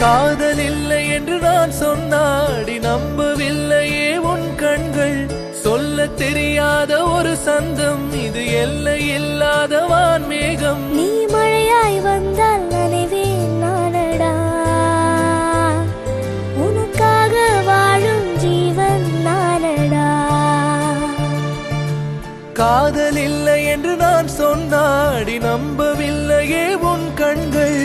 காதல் இல்லை என்று நான் சொன்னாடி நம்பவில்லையே உன் கண்கள். சொல்ல தெரியாத ஒரு சந்தம், இது எல்லை இல்லாத வான்மேகம். நீ மழையாய் வந்தால் நனைவேன் நானடா, உனக்காக வாழும் ஜீவன் நானடா. காதல் இல்லை என்று நான் சொன்னாடி நம்பவில்லையே உன் கண்கள்.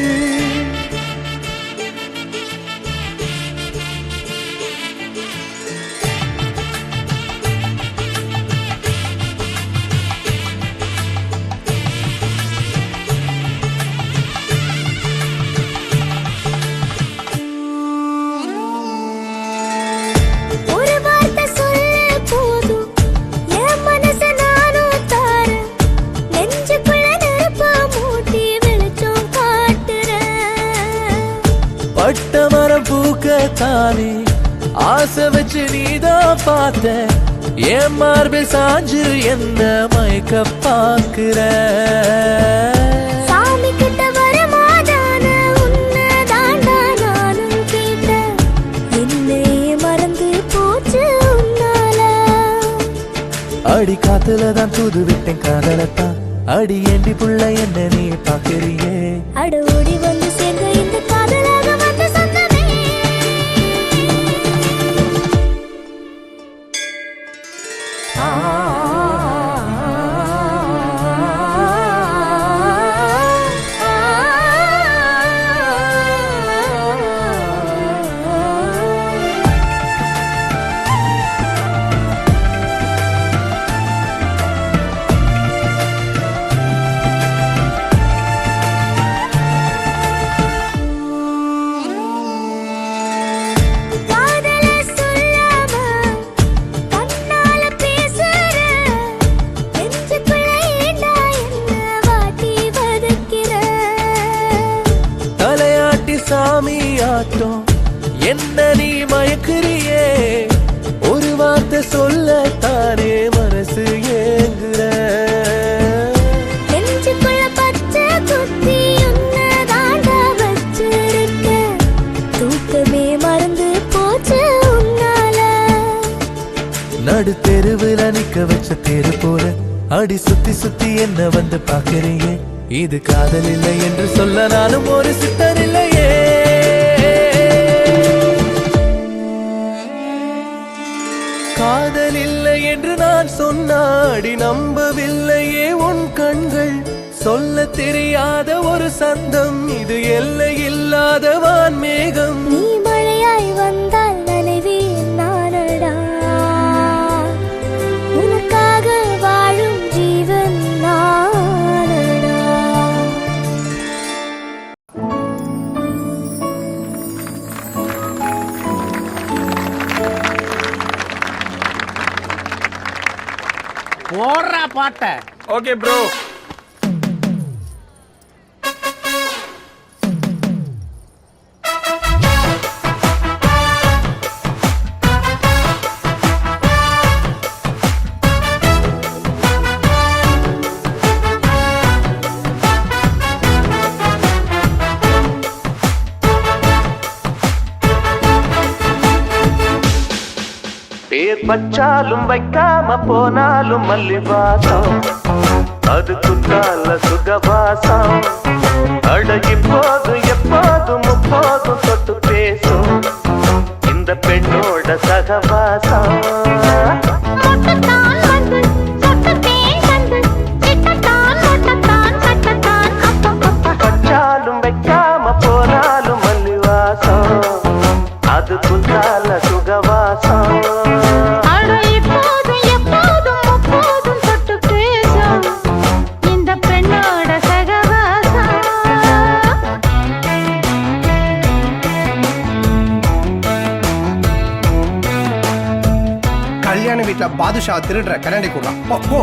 பட்ட மரம் பூக்கத்தானே ஆசை வச்சு நீதான் பார்த்த, என் மார்பில் சாஞ்சு என்ன மயக்க பாக்குற. சாமி கிட்ட வரமாதான உன்னை தாண்டா நானும் கேட்ட, என்னை மறந்து போச்சு உன்னால. அடி காத்துல தான் தூது விட்டேன் காதலத்தான், அடி ஏண்டி புள்ள என்ன நீ பாக்குறியே. அட ஓடி வந்து சேர்ந்த இந்த காதலாக வந்த சொந்தமே. சாமியாட்டம் என்ன நீ மயக்குறியே, ஒரு வார்த்தை சொல்லத்தானே மனசு ஏங்குற. நெஞ்சுக்குள்ள பச்சை குத்தி உன்னை தாண்டா வச்சிருக்க, தூக்கமே மறந்து போச்சு உன்னால. நடு தெருவுல நிக்க வச்ச தெரு போல அடி சுத்தி சுத்தி என்ன வந்து பாக்குறியே. இது காதல் இல்லை என்று சொல்ல நானும் ஒரு சித்தர் இல்லையே. காதல் இல்லை என்று நான் சொன்னாடி நம்பவில்லையே உன் கண்கள். சொல்ல தெரியாத ஒரு சந்தம், இது எல்லை இல்லாத வான்மேகம். நீ மழையாய் வந்தால் நனைவேன் நானடா, உனக்காக வாழும் ஜீவன் நானடா. ஓடுறா பாட்ட. Okay bro. பேர் பச்சாலும் வைக்காம போனாலும் மல்லிவாசம், அது குத்தால சுகவாசம். அடகி போதும் எப்போதும் முப்போதும் தொட்டு பேசும் இந்த பெண்ணோட சகவாசம். பச்சாலும் வைக்காம போனாலும் மல்லிவாசம், அது குத்தால சுகவாசம். கல்யாண வீட்டுல பாதுஷா திருடுற கண்ணாடி கூட போ.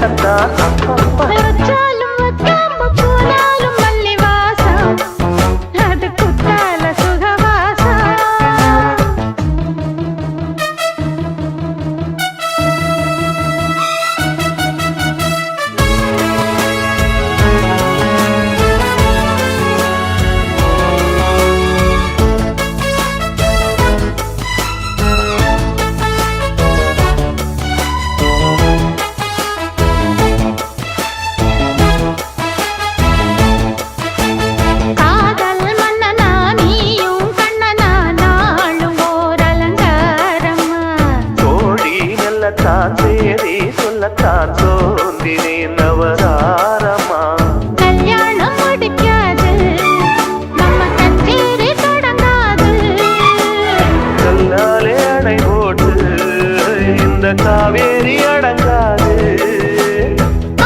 தட்டத்தான் அப்பப்பா. வச்சாலும் வைக்காம போனாலும் மல்லி வாசம் அது குத்தால சுகவாசம். காதல் மன்னனா நீயும் கண்ணனா நாளும் ஓர் அலங்காரமா. தோழி நல்லத்தான் சேரி சொல்லத்தான் தோன்றினேன் நவதாரமா. கல்யாணம் முடிக்காது நம்ம கச்சேரி தொடங்காது. கல்லாலே அணை போட்டு இந்த காவேரி அடங்காது.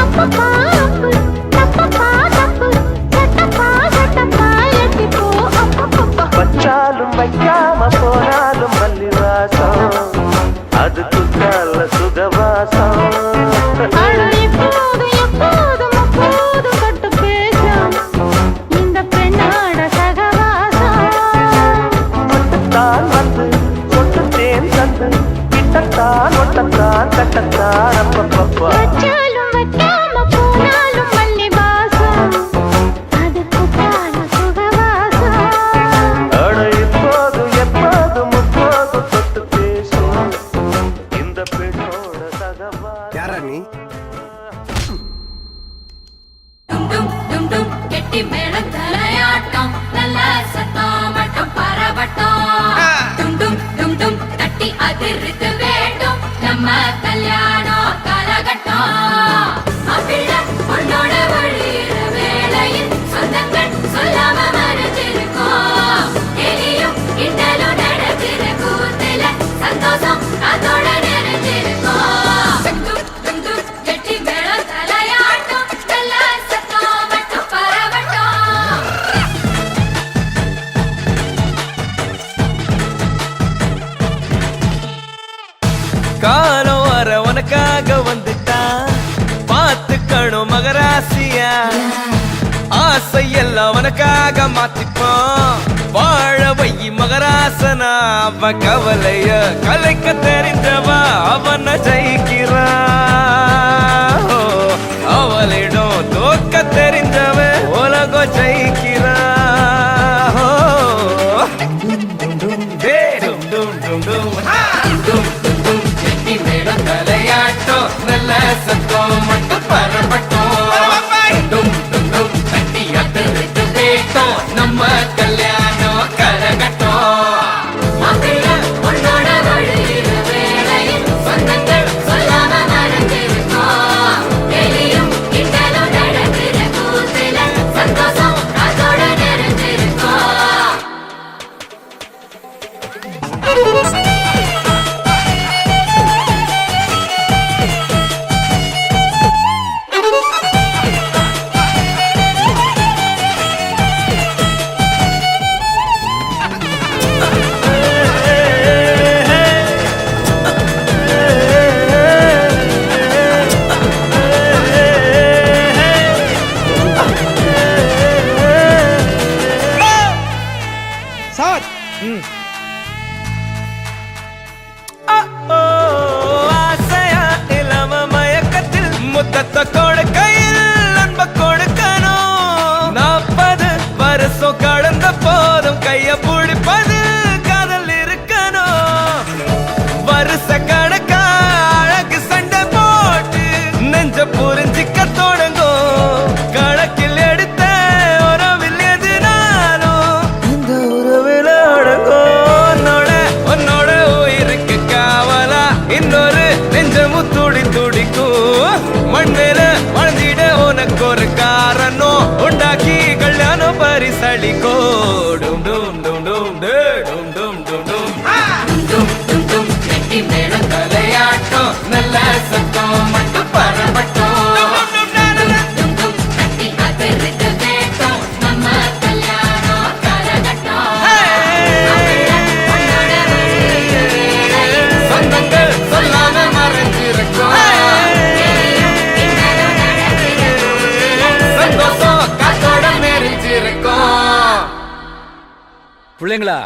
அப்பப்பா அப்பு, தப்பப்பா தப்பு, சட்டப்பா சட்டப்பா எட்டிப்போ அப்பப்பப்பா. வச்சாலும் வைக்காம போனாலும் மல்லி வாசம் அது குத்தால சுகவாசம். அட இப்போதும் எப்போதும் அப்போதும் தொட்டு பேசும் இந்த பெண்ணோட சகவாசம். தான் வந்து சொட்டுத்தேன் தந்து கிட்டத்தான் ஒட்டத்தான் கட்டத்தான் அப்பப்பப்பா. வச்சாலும் வைக்காம போனாலும் மல்லி வாசம் அது குத்தால சுகவாசம். அட இப்போது எப்போது முப்போது தொட்டு பேசும் இந்த பெண்ணோட சகவாசம். யாரா நீ? டும் டும் டும் கெட்டி மேளம் தலையாட்டம் நல்ல சத்தம் மட்டும் பரவட்டம். டும் டும் டும் டும் தட்டி அதிர்த்து வேண்டும் நம்ம கல்யாணம் காலகட்டம். மாப்பிள்ள பொண்ணோட வழியிற வேளையில் சொந்தங்கள் சொல்லாம மறைஞ்சிருக்கோம். எலியும் கிண்டலும் நடக்கிற கூத்துல சந்தோஷம் அதோட நிறைஞ்சிருக்கோம். டும் டும் டும் கெட்டி மேளம் தலையாட்டம் நல்ல சத்தம் மட்டும் பரவட்டம். காலம் வர உனக்காக வந்துட்டான் பார்த்துக்கணும் மகராசியா. ஆசை எல்லாம் உனக்காக மாத்திப்போம் வாழ வை மகராசனா. அவ கவலைய கலைக்க தெரிஞ்சவா அவன ஜெயிக்கிறா. அவளிடம் தோக்க தெரிஞ்சவ உலகம் ஜெயிக்கிறா. டும் டும் டும் டும் ஹா! டும் டும் டும் கெட்டி மேளம் தலையாட்டம் நல்ல சத்தம் மட்டும் பரவட்டும். டும் டும் டும் தட்டி அதிர்த்து பேட்டம் நம்ம கல்யாணம் கரகட்டம். மாப்பிள்ள பொண்ணோட வழியிற வேளையில் சொந்தங்கள் சொல்லாம மறைஞ்சிருக்கோம். எலியும் கிண்டலும் நடக்கிற கூத்துல சந்தோஷம் அதோட நிறைஞ்சிருக்கோம். சார் ஆசையா இளம மயக்கத்தில் முத்தத்தை கொடுக்கையில் அன்ப கொடுக்கணும். 40 வருஷம் கடந்த போதும் கைய பிடிப்பது காதல் இருக்கணும். வருஷ கணக்கா அழகு சண்டை போட்டு நெஞ்ச புரிஞ்சிக்க தொடங்கும். கணக்கில் எடுத்த உறவில் எதுனாலும் இந்த உறவில் அடங்கும். உன்னோட உயிருக்கு காவலா இன்னொரு நெஞ்சமும் துடி துடிக்கும். மண்ணில வாழ்ந்திட உனக்கு ஒரு காரணம் உண்டாக்கி கல்யாணம் பரிசளிக்கோ. டும் டும் டும் டும் டே, டும் டும் டும் டும் ஹா! டும் டும் டும் கெட்டி மேளம் தலையாட்டம் நல்ல சத்தம் மட்டும் பரவட்டும். டும் டும் தட்டி அதிர்த்து பேட்டம் நம்ம கல்யாணம் கரகட்டம். மாப்பிள்ள பொண்ணோட வழியிற வேளையில் சொந்தங்கள் சொல்லாம மறைஞ்சிருக்கோம். எலியும் பிள்ளைங்களா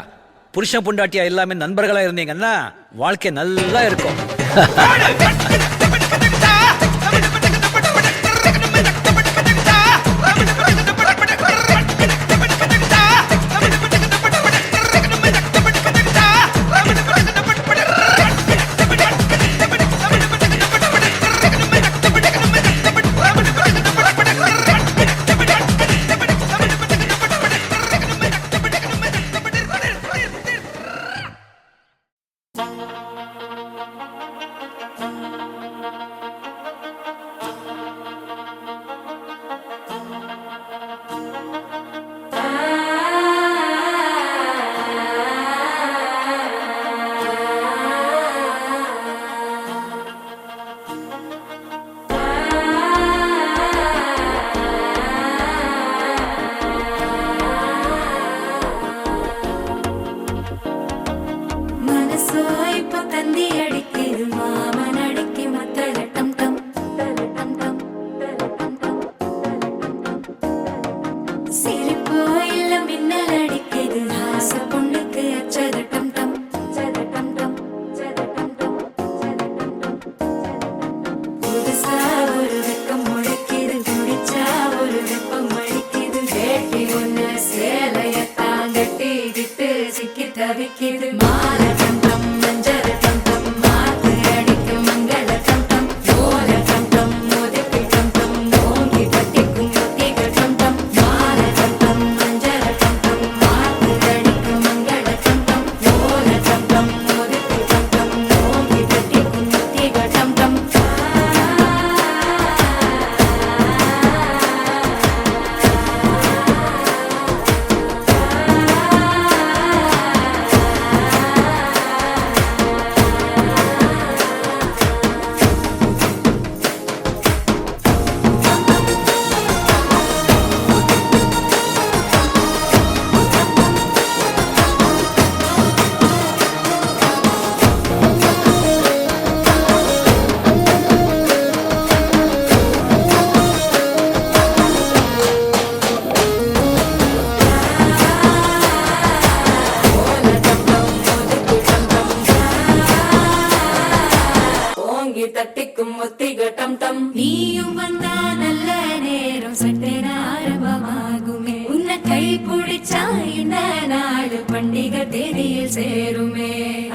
புருஷன் பொண்டாட்டியா எல்லாமே நண்பர்களா இருந்தீங்கன்னா வாழ்க்கை நல்லா இருக்கும். நீயும் வந்தா நல்ல நேரம் சட்டென ஆரம்பமாகுமே. உன்னை கை பிடிச்சா இந்த நாடு பண்டிகை தேதியில் சேருமே.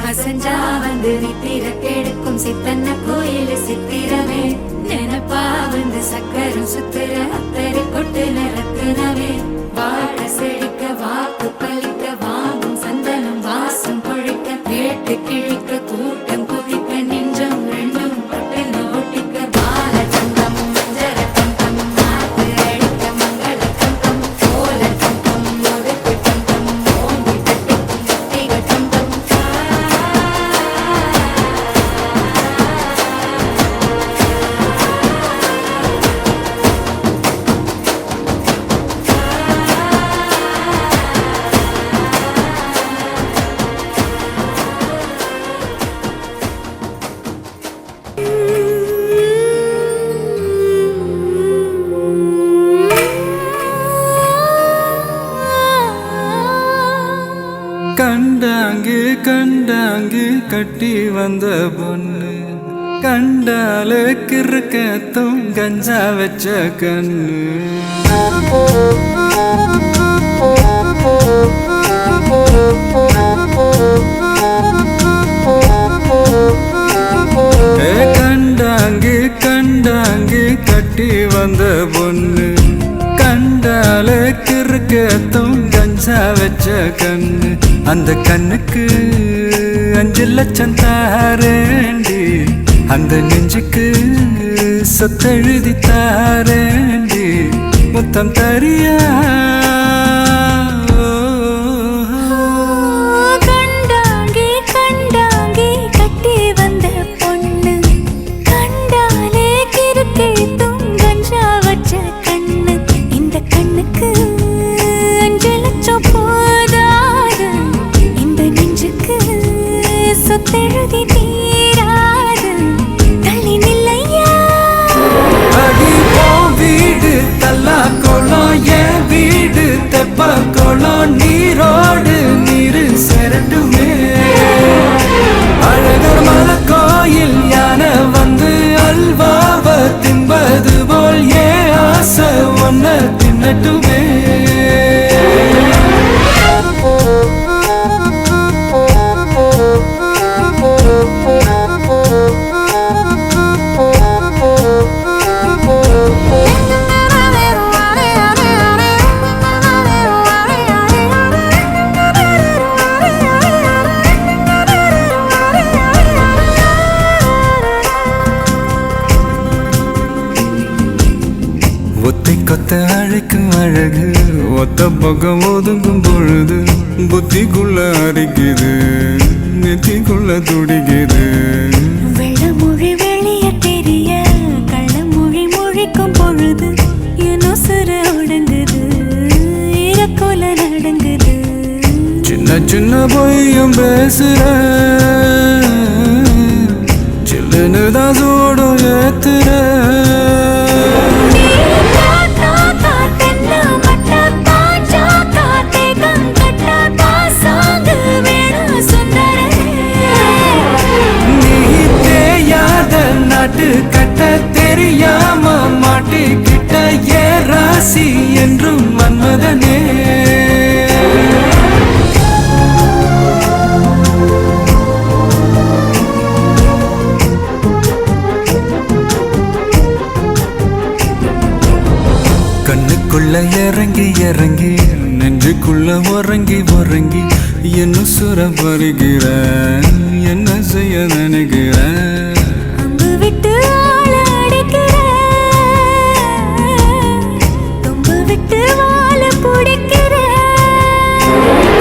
அசஞ்சா வந்து நித்திர கெடுக்கும் சித்தன்ன கோயில் சித்திரமே. நினப்பா வந்து சக்கரம் சுத்துற அத்தரை கொட்டுல ரத்தினவே. வாழ செழிக்க வாக்கு பலிக்க வாங்கும் சந்தனம் வாசம் பொழிக்க கேட்டு கிழிக்க கூட்டம் குதிக்க நெஞ்சம் ரெண்டும் பட்டுல ஒட்டிக்க. பால தந்தம் மஞ்சர தந்தம் நாத்து அடிக்க மங்கள தந்தம் கோல தந்தம் முறுக்கு தந்தம் ஓங்கி தட்டிக்கும் முத்திக தந்தம். கண்டாங்கு கண்டாங்கு கட்டி வந்த பொண்ணு கண்டால கிறுக்கத்தும் கஞ்சா வச்ச கண்ணு. கண்டாங்கு கண்டாங்கு கட்டி வந்த பொண்ணு கண்டால கிறுக்கத்தும் கஞ்சா வச்ச கண்ணு. அந்த கண்ணுக்கு 5 லட்சம் தாரேண்டி, அந்த நெஞ்சுக்கு சொத்தெழுதி தாரேண்டி, முத்தம் தரியா? கண்டாங்கே கண்டாங்கே கட்டி வந்த பொண்ணு கண்டாலே கிறுக்கே கஞ்சா வச்ச கண்ணு. இந்த கண்ணுக்கு 5 லட்சம் போதாது, இந்த நெஞ்சுக்கு சொத்தெழுதி தீராது. தள்ளி நில்லையா அடி வீடு தல்லா கோலம் என் வீடு பண்ணட்டுமே. ஒத்தை கொத்த அழைக்கும் அழகு ஒத்த பக்கம் ஒதுங்கும் பொழுது புத்திக்குள்ள அரிக்குது நெத்திக்குள்ள துடிக்குது. வெள்ளமொழி வெளிய தெரிய கள்ளமொழி மொழிக்கும் பொழுது என்ன சிற ஒடுங்குது இறக்கோல நடங்குது. சின்ன சின்ன பொய்யும் பேசுற சில்லுன்னு தான் சூடும் ஏத்துற. கட்ட தெரியாம மாட்டிக்கிட்ட ஏ ராசி என்றும் மன்மதனே. கண்ணுக்குள்ள இறங்கி இறங்கி நெஞ்சுக்குள்ள உறங்கி உறங்கி என்ன சுர பருகிற என்ன செய்ய நினைக்கிற. விட்டு ஆள அடிக்கிற தொம்பு விட்டு வாழ பிடிக்கிற.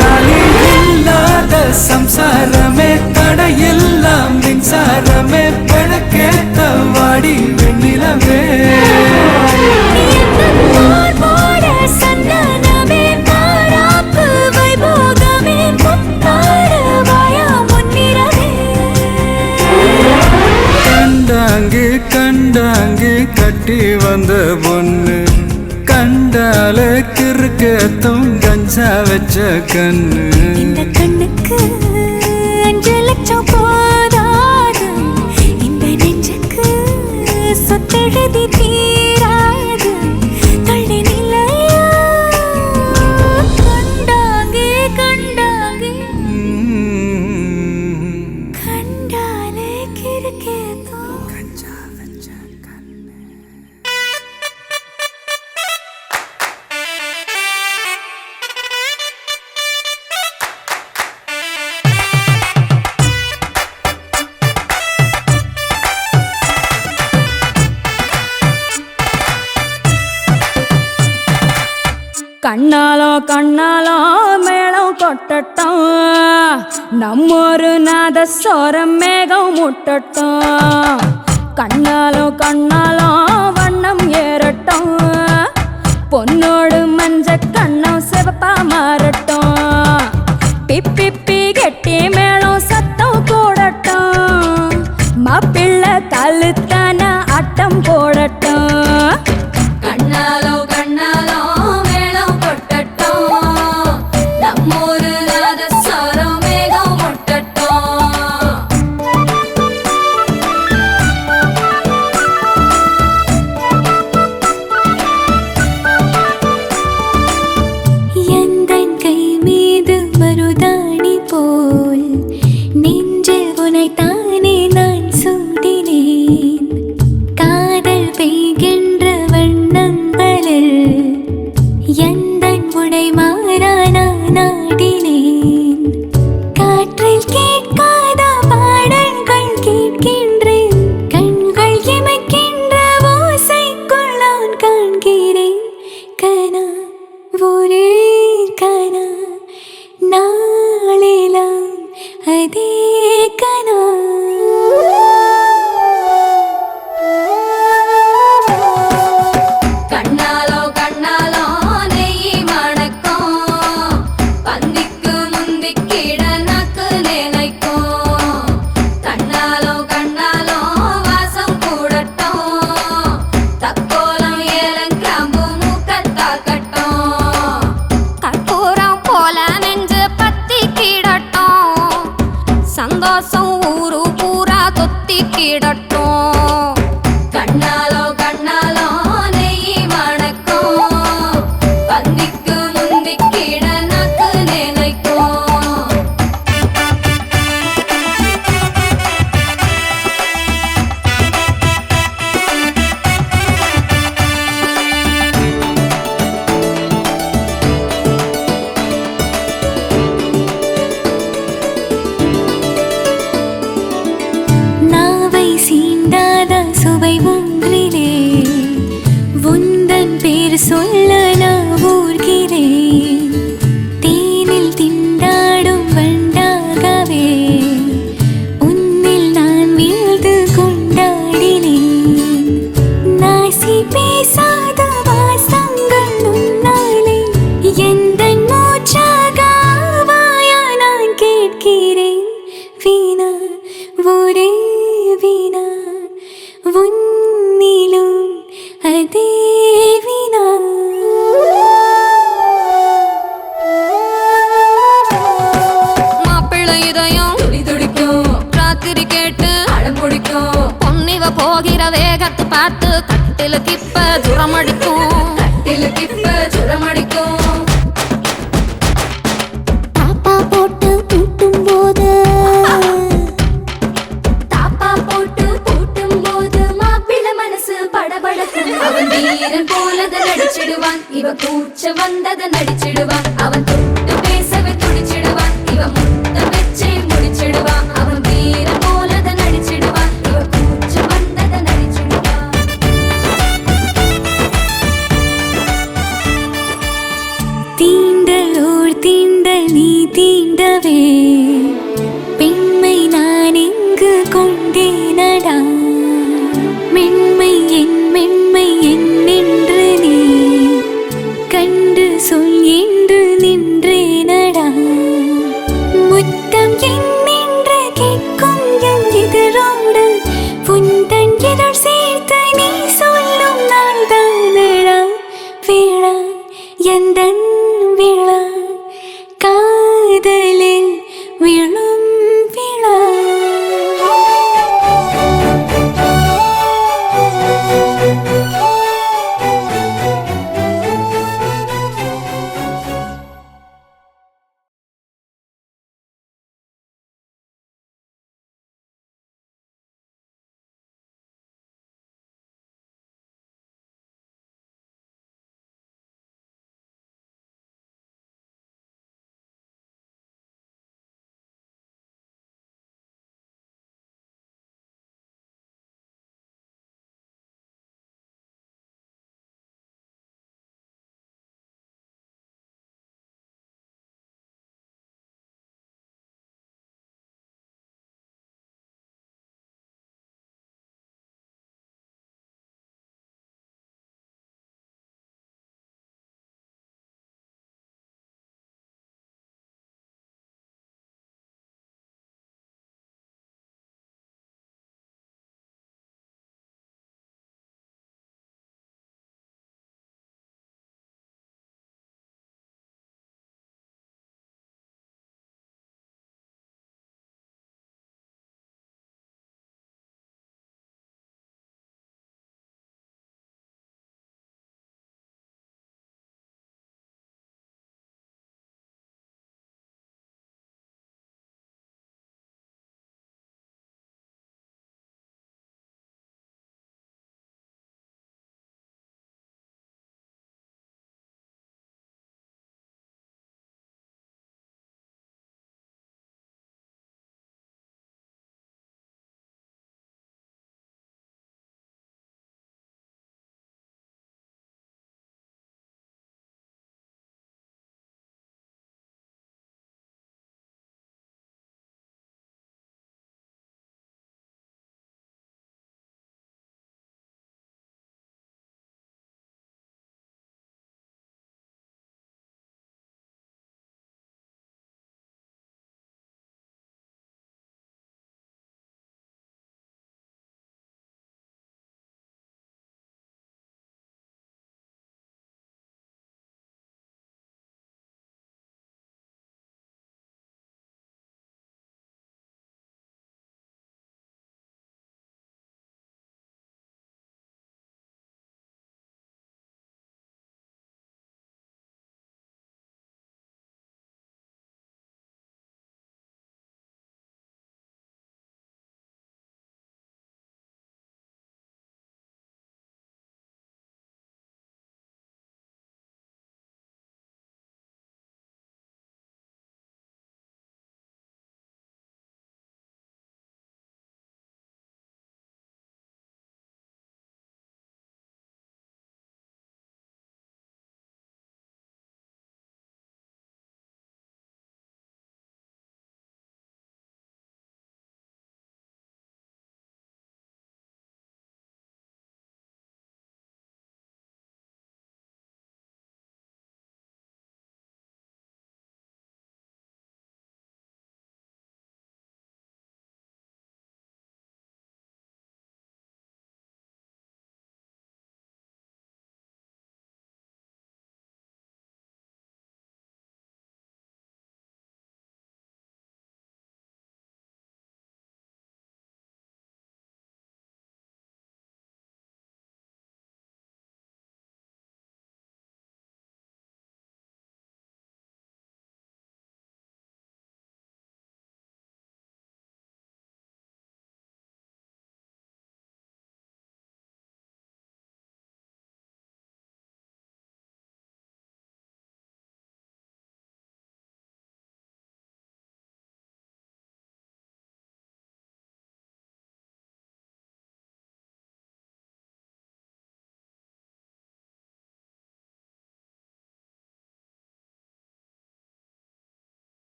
காலி இல்லாத சம்சாரமே தடையெல்லாம் மின்சாரமே பிழக்கேத்த வாடி வெண்ணிலவே. கண்டாங்கு கண்டாங்கு கட்டி வந்த பொண்ணு கண்டால கிறுக்கத்தும் கஞ்சா வச்ச கண்ணு. இந்த கண்ணுக்கு 5 லட்சம் போதாது இந்த நெஞ்சுக்கு சொத்தெழுதி தீராது தள்ளி நிலையா. கண்டாங்கே கண்டாங்கே கண்டாலே கிறுக்கேதோ கஞ்சா வச்ச கண்ணு. கண்ணாலோ கண்ணாலோ மேளம் கொட்டட்டும் நம்மொரு நாதஸ்வரம் மேகம் முட்டட்டும். கண்ணாலோ கண்ணாலோ வண்ணம் ஏறட்டும் பொன்னோடு மஞ்ச கண்ணம் சிவப்பா மாறட்டும். பிப்பி கெட்டி மேளம் சத்தம் கூடட்டும் மாப்பிள்ளை கழுத்தான ஆட்டம் போடட்டும். கண்ணாலோ கண்ணாலோ மேளம் கொட்டட்டும் நம்மூரு நாதஸ்வரம் மேகம் முட்டட்டும். பேசி பேசாத வாசங்கள் உன்னாலே எந்த மூச்சாக வாயா நான் கேட்கிறேன் வீணா ஒரே வீணா உன்னிலும் அதே வீணா மாப்பிள்ளை இதயம் துடி துடிக்கும் ராத்திரி கேட்டு அடம் பிடிக்கும் பொன்னிவ போகிற வேகத்தை பார்த்து கட்டிலுக்கு இப்ப ஜுரமடிக்கும் தாப்பா போட்டு பூட்டும் போது மாப்பிள்ளை மனசு படபடக்கும் அவன் வீரன் போலத நடிச்சிடுவான் இவ கூச்ச வந்தத நடிச்சிடுவான் அவன் தொட்டு பேசவே துடிச்சிடுவான் இவ முத்த வச்சே முடிச்சிடுவான் அவன் வீரன் போலத நடிச்சிடுவான் இவ கூச்ச வந்தத நடிச்சிடுவான் தீண்டலோர் தீண்டல் நீ தீண்டவே பெண்மை நான் இங்கு கொண்டேனடா மென்மை என்னென்று நீ கண்டு சொல் என்று நின்றேனடா முத்தம் என்னென்று கேட்கும் என் இதழோடு புந்தன் இதழ் சேர்த்து நீ சொல்லும் நாள் தானடா வேளா எந்தன் விழா காதலில் விழும் விழா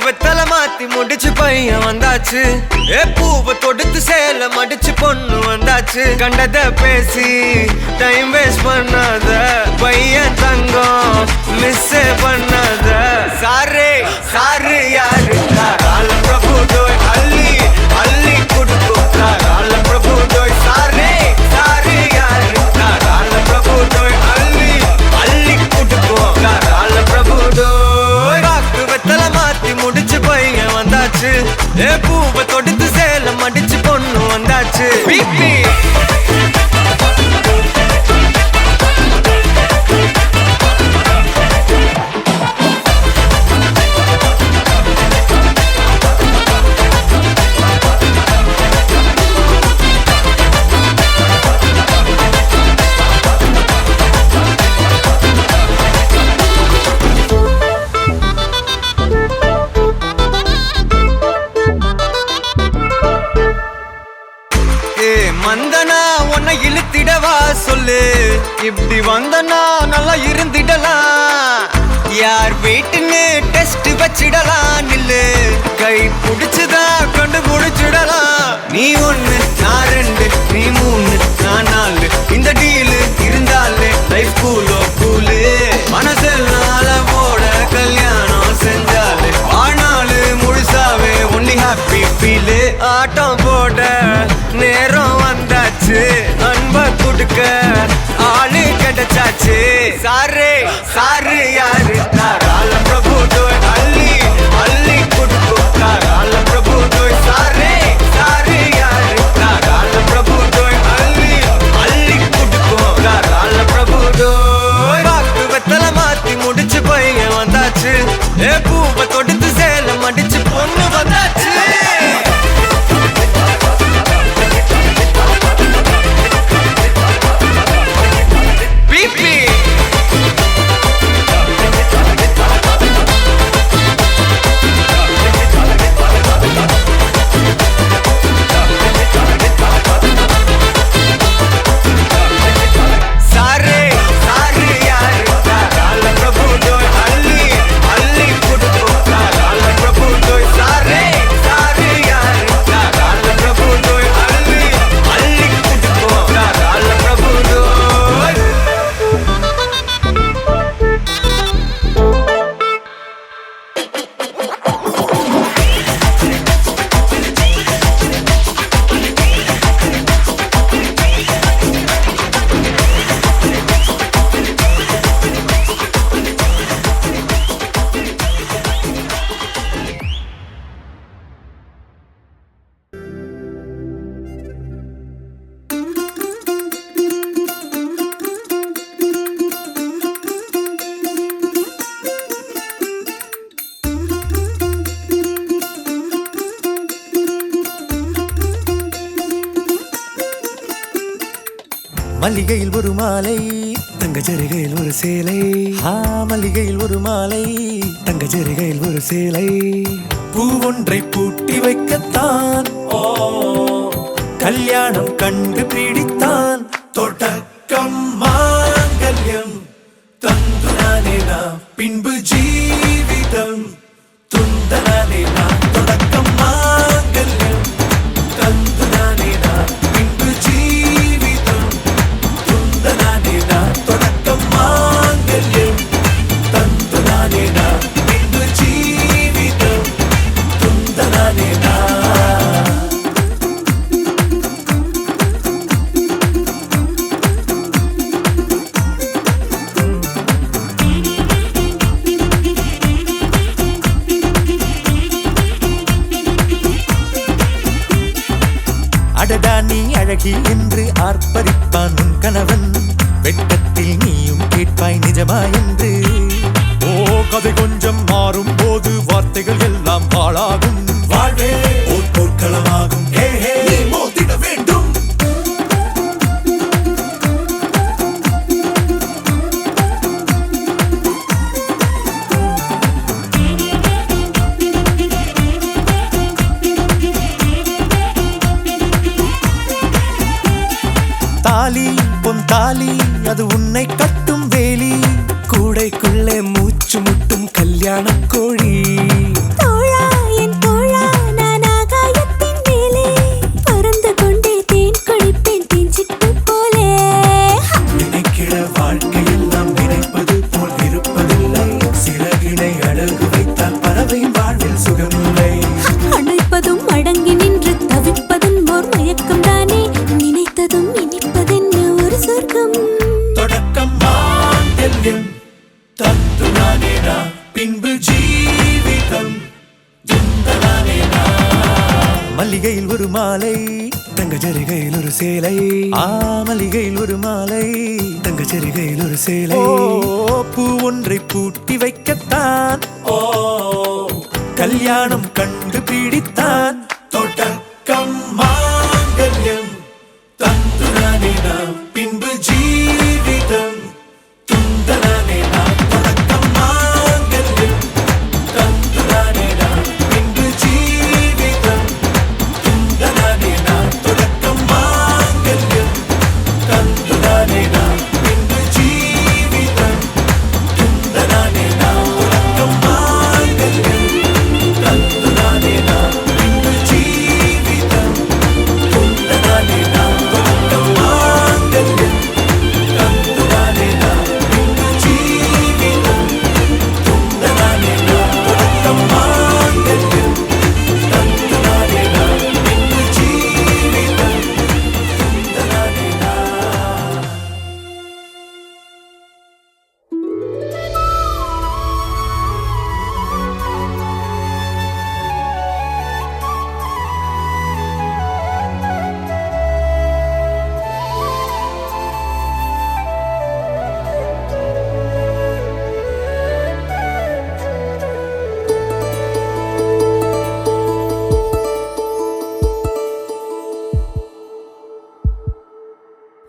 வெத்தல மாத்தி முடிச்சு பையன் வந்தாச்சு பூவை தொடுத்து சேல மடிச்சு பொண்ணு வந்தாச்சு கண்டத பேசி டைம் வேஸ்ட் பண்ணாத பையன் தங்கம் மிஸ் பண்ணாத சாரே சாரு யாரு கால பிரபு தோய் அள்ளி அள்ளி குடுக்கும் கால பிரபு தோய் சாரே சாரு யாரு கால பிரபு தோய் அள்ளி அள்ளி குடுக்கும் கால பிரபு தோய் வாக்கு வெத்தல மாத்தி முடிச்சு பையன் வந்தாச்சு பூவை தொடுத்து சேல மடிச்சு பொண்ணு வந்தாச்சு பிபி மந்தனா உன்னை இழுத்திடவா சொல்லு இப்படி வந்தனா நல்லா இருந்திடலாம் யார் வீட்டுன்னு டெஸ்ட் வச்சிடலாம் நில்லு கை புடிச்சுதா கண்டு முடிச்சிடலாம் நீ ஒண்ணு நான் ரெண்டு நீ மூணு நான் நாலு இந்த டீலு இருந்தாலே லைஃப் கூலோ கூலு மனசெல்லாம் அளவோட கல்யாணம் செஞ்சாலே ஆனாலு முழுசாவே ஒன்லி ஹாப்பி ஃபீலு ஆட்டம் போட நேரம் வந்தாச்சு அன்ப குடுக்க ஆளு கிடைச்சாச்சு சாரே சாரு யாரு கால பிரபு தோய் அள்ளி அள்ளி குடுக்கும் கால பிரபு தோய் சாரே சாரு யாரு கால பிரபு தோய் அள்ளி அள்ளி குடுக்கும் கால பிரபு தோய் வாக்கு வெத்தல மாத்தி முடிச்சு பையன் வந்தாச்சு பூவை தொடுத்து சேல மடிச்சு பொண்ணு வந்தாச்சு மல்லிகையில் ஒரு மாலை தங்க ஜரிகையில் ஒரு சேலை மல்லிகையில் ஒரு மாலை தங்க ஜரிகையில் ஒரு சேலை பூ ஒன்றை பூட்டி வைக்கத்தான் கல்யாணம் கண்டு பிடித்தான் தொடக்கம் மாங்கல்யம் தந்து நானே நாம் பின்பு ஜீவிதம் துந்தனானே நாம் தொடக்கம் மாங்கல்யம் தந்து நானே நாம் பின்பு ஜீவிதம் துந்தனானே நாம் தொடக்கம் மாங்கல்யம் தந்து நானே நாம் பின்பு ஜீவிதம் துந்தனானே நாம் அடடா நீ அழகி என்று ஆர்ப்பரிப்பான் உன் கணவன் வெட்டத்தில் நீயும் கேட்பாய் நிஜமா என்று ஓ கதை கொஞ்சம் மாறும் போது வார்த்தைகள் எல்லாம் பாழாகும் வாழ்வே ஓர் போர்க்களமாகும் நீ மோதிட வேண்டும் தாலி பொன் தாலி அது உன்னை கட்டும் வேலி கூடைக்குள்ளே மூச்சு முட்டும் கல்யாண கோழி தோழா மல்லிகையில் ஒரு மாலை, தங்க ஜரிகையில் ஒரு சேலை, மல்லிகையில் ஒரு மாலை, தங்க ஜரிகையில் ஒரு சேலை. பூ ஒன்றை பூட்டி வைக்கத்தான் கல்யாணம் கண்டு பிடித்தான். தொடக்கம் மாங்கல்யம் தந்துரானே நாம், பின்பு ஜீவிதம் துந்தனானே நாம். தொடக்கம் மாங்கல்யம் தந்துரானே நாம், பின்பு ஜீவிதம் துந்தனானே நாம். தொடக்கம் மாங்கல்யம் தந்துரானே நாம், பின்பு ஜீவிதம் துந்தனானே நாம். தொடக்கம் மாங்கல்யம் தந்துரானே நாம், பின்பு ஜீவிதம் துந்தனானே நாம். தொடக்கம் மாங்கல்யம் தந்துரானே நாம், பின்பு ஜீவிதம் துந்தனானே நாம். தொடக்கம் மாங்கல்யம் தந்துரானே நாம், பின்பு ஜீவிதம் துந்தனானே நாம்.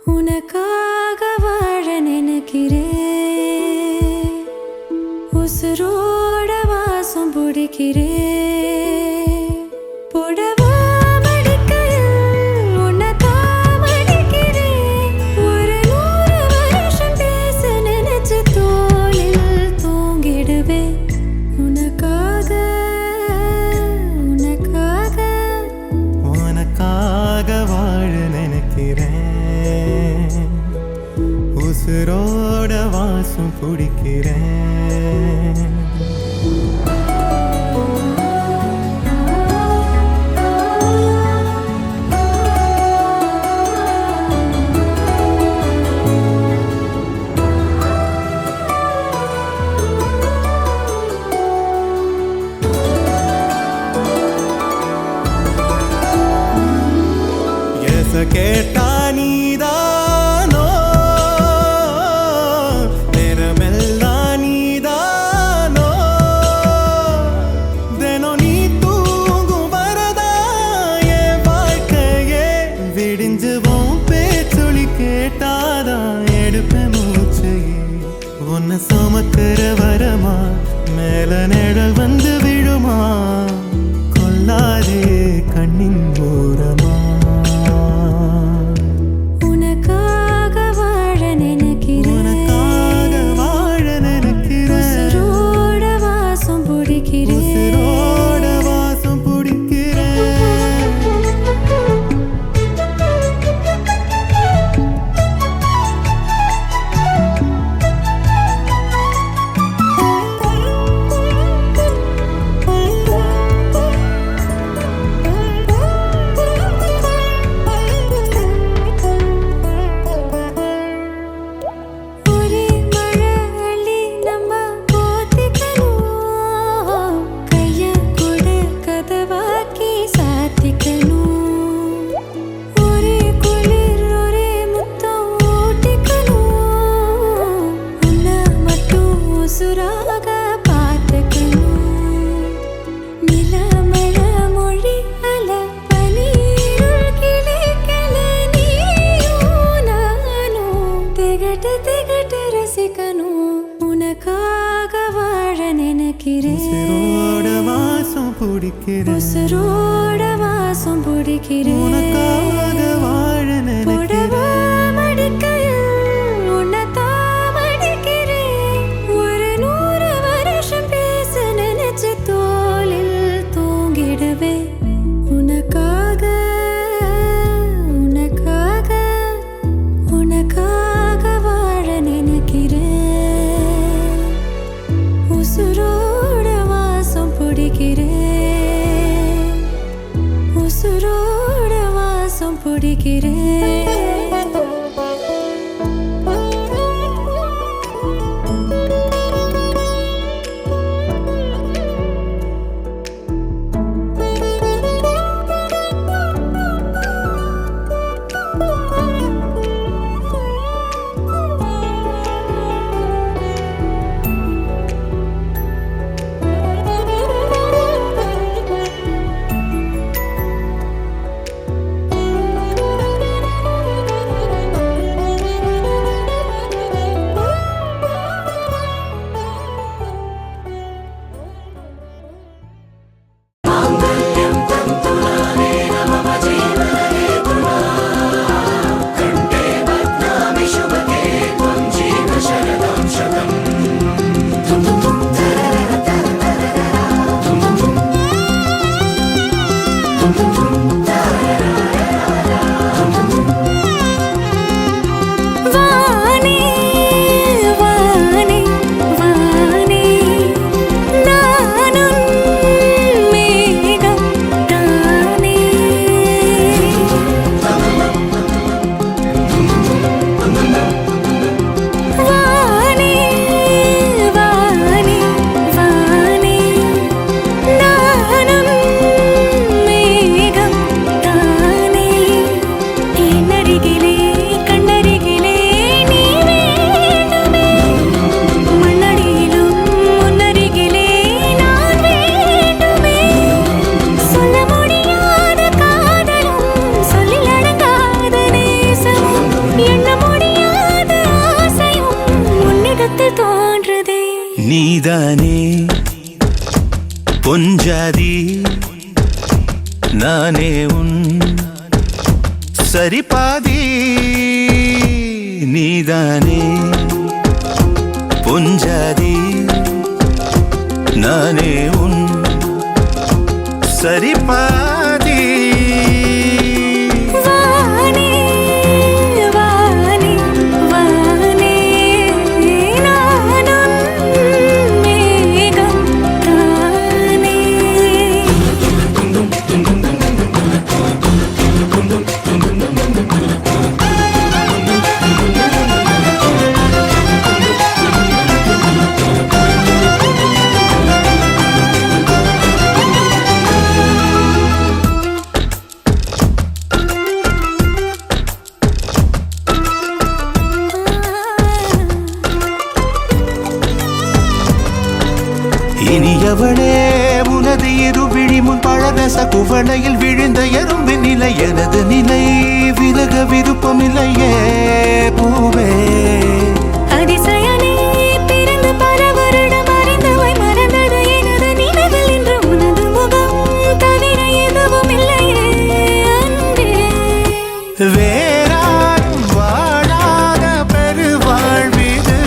உனக்காக வாழ நினைக்கிறேன், உசுரோட வாசம் பிடிக்கிறேன். புடவா மடிக்கையில் உன்னைத்தான் மடிக்கிறேன். ஒரு 100 வருஷம் பேச நினைச்சு தோளில் தூங்கிடுவேன். உனக்காக உனக்காக உனக்காக வாழ நினைக்கிறேன், உசுரோட வாசம் பிடிக்கிறேன். கேட்டா நீதானோ, நேரமெல்லாம் நீதானோ, தினம் நீ தூங்கும் வரதா என் வாழ்க்கையே. விடிஞ்சுவோம் பேச்சொலி கேட்டாதான் எடுப்பேன் மூச்சையே. உன்னை சுமக்கிற வரமா மேல நிழல் வந்து விழுமா, கொல்லாதே கண்ணின் ஓரமா. உனக்காக வாழ நினைக்கிறேன், உனக்காக வாழ நினைக்கிறேன், உசுரோட வாசம் பிடிக்கிறேன். உசுரோட வாசம் பிடிக்கிறேன். ஒரே மழை அள்ளி நம்ம போத்திக்கணும், கைய கூட கதவாக்கி சாத்திக்கணும். ஒரே குளிர் ஒரே முத்தம் ஊட்டிக்கணும், உன்னை மட்டும் உசுராக பார்த்துக்கணும். நிலமழ மொழி அல பனீருள் கிளிக்கல, நீயும் நானும் திகட்டு திகட்டு ரசிக்கணும். உனக்காக வாழ நினைக்கிறேன், உசுரோட வாசம் பிடிக்கிறேன், உசுரோட வாசம் பிடிக்கிறேன். உனக்காக வாழ புடவா நினைக்கிறேன். மடிக்கையில் உன்னைத்தான் மடிக்கிறேன். ஒரு 100 வருஷம் பேச நினைச்சு தோளில் தூங்கிடுவேன். உனக்காக உனக்காக உனக்காக வாழ நினைக்கிறேன், உசுரோட வாசம் பிடிக்கிறேன், உசுரோட வாசம் பிடிக்கிறேன். நீதானே பொஞ்சாதி நானே உன் சரிபாதி நீதானே பொஞ்சாதி நானே உன் சரிபாதி வானே வானே வானே நானும் மேகம் தானே இனியவளே உனது இரு விழி முன் பழரச குவளையில் விழுந்த எறும்பின் நிலை எனது நிலை விலக விருப்பமில்லையே பூவே அதிசயனே பிறந்து பல வருடம் அறிந்தவை மறந்தது எனது நினைவில் இன்று உனது முகம் தவிர எதுவும் இல்லையே அன்பே வேறாரும் வாழாத பெருவாழ்விது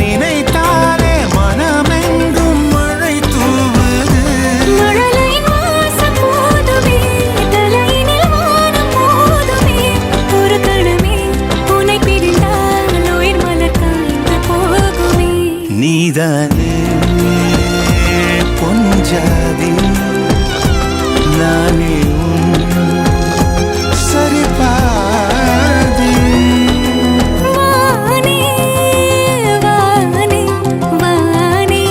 நினைத்தாலே மனமெங்கும் மழை தூவுது மழலையின் வாசம் போதுமே தலையினில் வானம் போதுமே ஒரு கணமே உன்னை பிரிந்தால் உயிர் மலர் காய்ந்து போகுமே நீதானே பொஞ்சாதி நானே உன் சரிபாதி வானே வானே வானே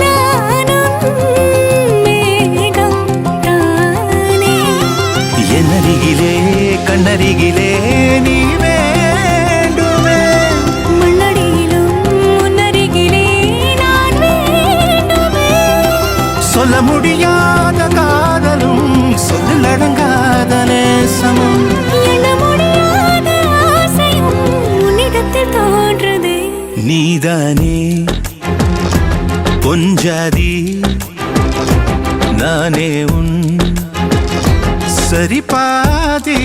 நானும் மேகம் தானே என்னருகிலே கண்ணருகிலே நீ வேண்டுமே மண்ணடியிலும் முன்னருகிலே நான் வேண்டுமே சொல்ல முடியாத காதலும் சொல்லடங்காத நேசமும் எண்ண முடியாத ஆசையும் உன்னிடத்தில் தோன்றுதே நீதானே பொஞ்சாதி நானே உன் சரிபாதி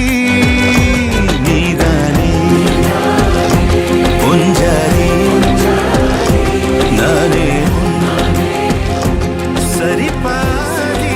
நீதானே பொஞ்சாதி நானே உன் சரிபாதி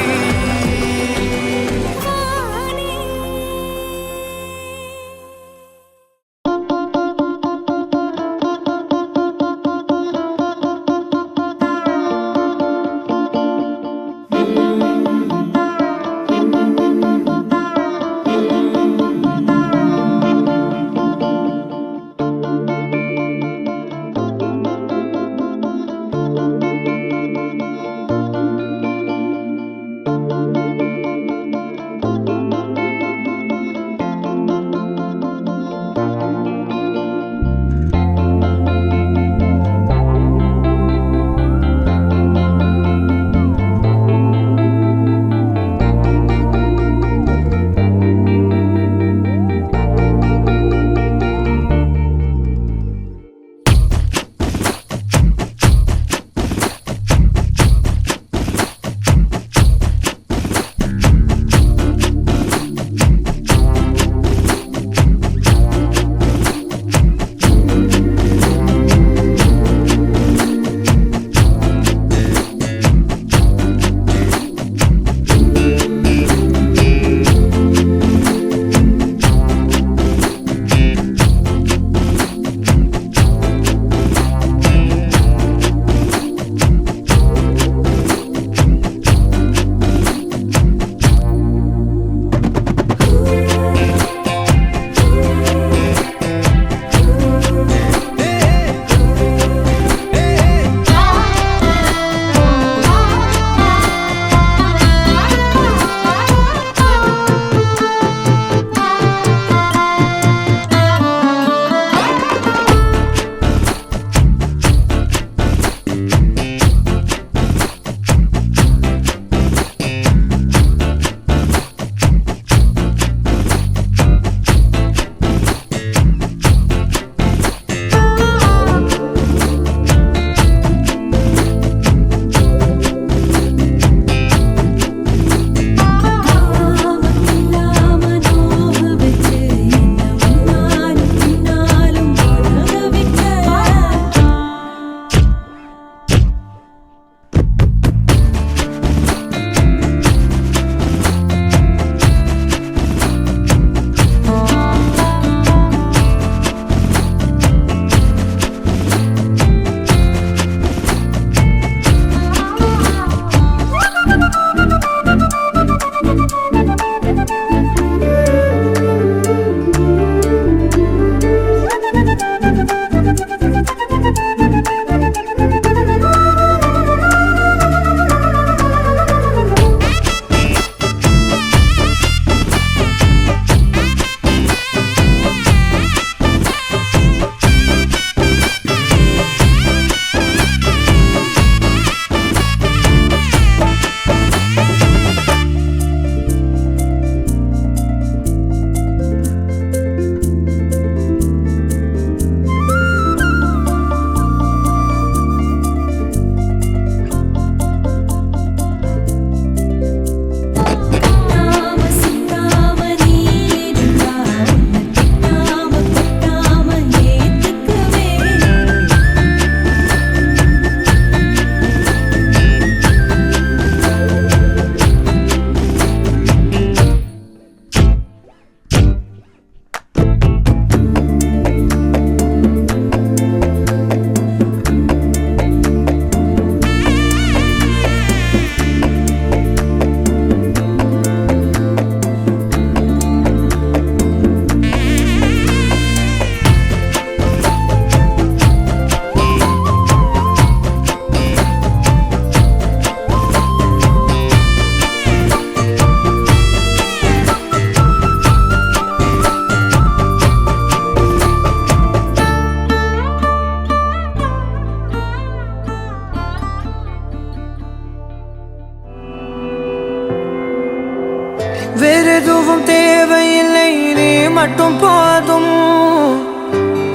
மட்டும் போதும்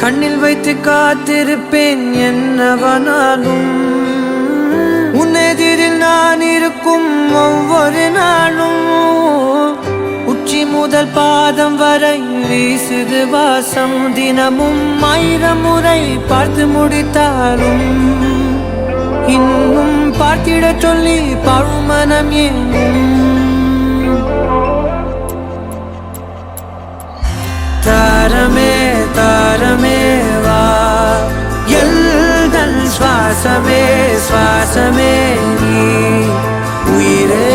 கண்ணில் வைத்து காத்திருப்பேன் என்னவனாலும் உன்னெதிரில் நான் இருக்கும் ஒவ்வொரு நாளும் உச்சி முதல் பாதம் வரை வீசுது வாசம் தினமும் 1000 முறை பார்த்து முடித்தாலும் இன்னும் பார்த்திட சொல்லி பழுமனம் ஏனும் தாரமே தாரமே வா எல்தல் சுவாசமே சுவாசமே நீ உயிரே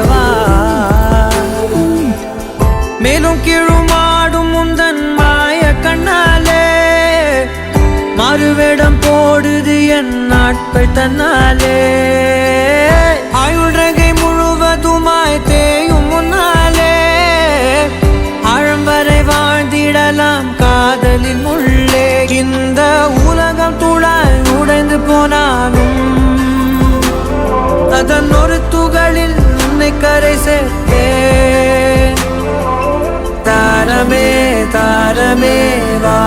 வா மேலும் கீழுமாடும் முந்தன் மாய கண்ணாலே மறுவேடம் போடுது என் நாட்கள் தன்னாலே ஆயுள் ரகை முழுவதுமாய் தேயும் முன்னாலே ஆழம் வரை வாழ்ந்திடலாம் காதலின் உள்ளே இந்த உலகம் துளாய் உடைந்து போனாலும் அதன் ஒரு துகளில் உன்னை கரை சேர்த்தேன் தாரமே தாரமே வா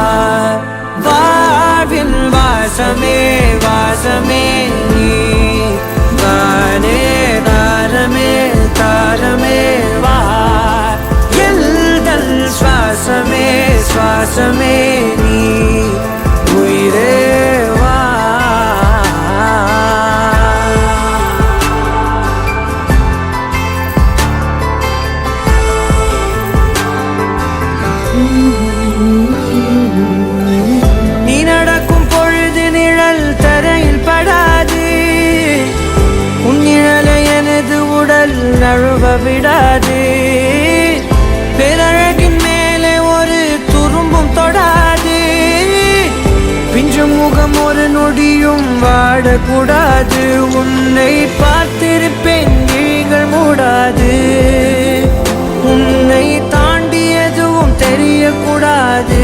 வாழ்வின் வாசமே வாசமே நீ தானே தாரமே தாரமே வா எல்தல் சுவாசமே சுவாசமே நீ உயிரே வா நீ நடக்கும் பொழுது நிழல் தரையில் படாது உன் நிழலை எனது உடல் நழுவ விடாது பேரழகின் மேலே ஒரு துரும்பும் தொடாது பிஞ்சு முகம் ஒரு நொடியும் வாடக்கூடாது உன்னை பார்த்திருப்பேன் விழிகள் மூடாது உன்னை தாண்டி எதுவும் தெரியக்கூடாது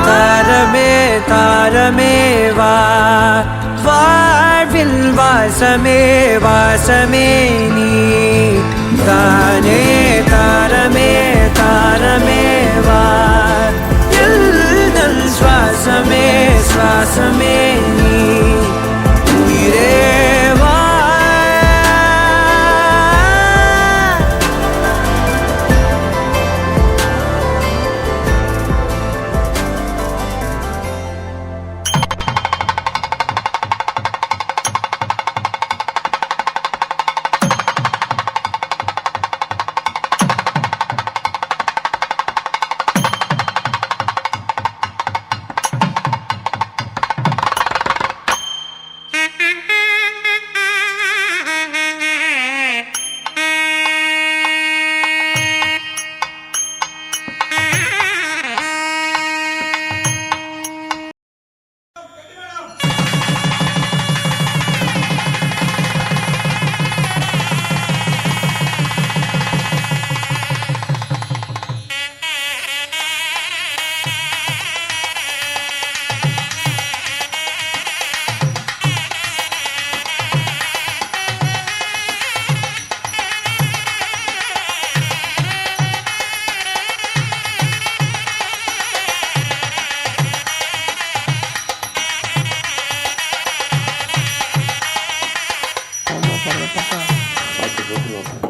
தாரமே தாரமே வா வாழ்வில் வாசமே வாசமே நீ தானே தாரமே தாரமே வா எல்தல் சுவாசமே சுவாசமே நீ உயிரே வா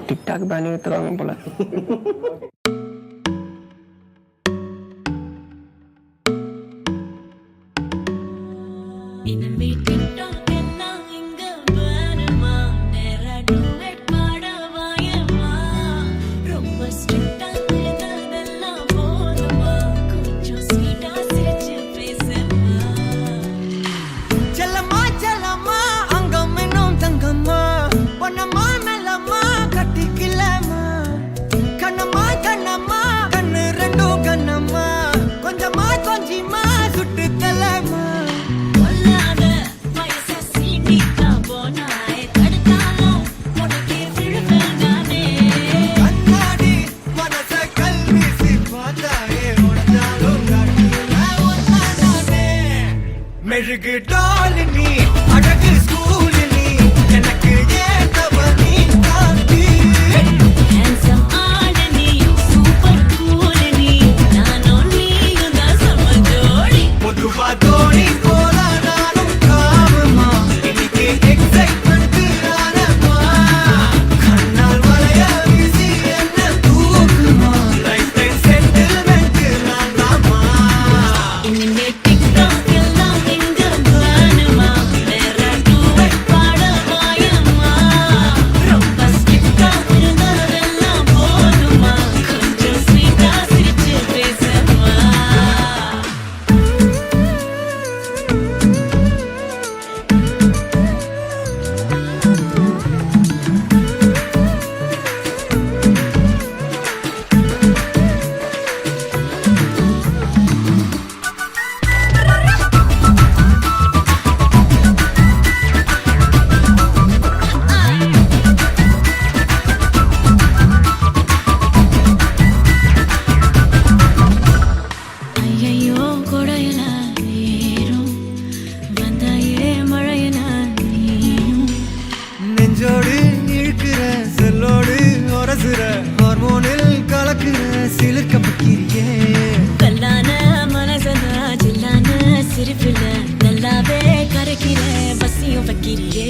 டிக்டாக் பேன் எடுத்துருவாங்க போல செல்லம்மா செல்லம்மா அங்கம் இன்னும் தங்கம்மா பொன்னம்மா மெல்லம்மா கட்டிக்கலாமா கண்ணம்மா கண்ணம்மா கண்ணு ரெண்டும் கண்ணம்மா கொஞ்சமா கொஞ்சமா சுட்டு தலமா கண்ணாடி மனச கல்வீசி பார்த்தாயே உடஞ்சாலும் மெழுகு டால் நீ அழகு ஸ்கூல் நீ எனக்கு ஏத்தவ நீ காந்தி Handsome ஆட நீ, super வைக்கிறேன் பசியும் வைக்கிறியே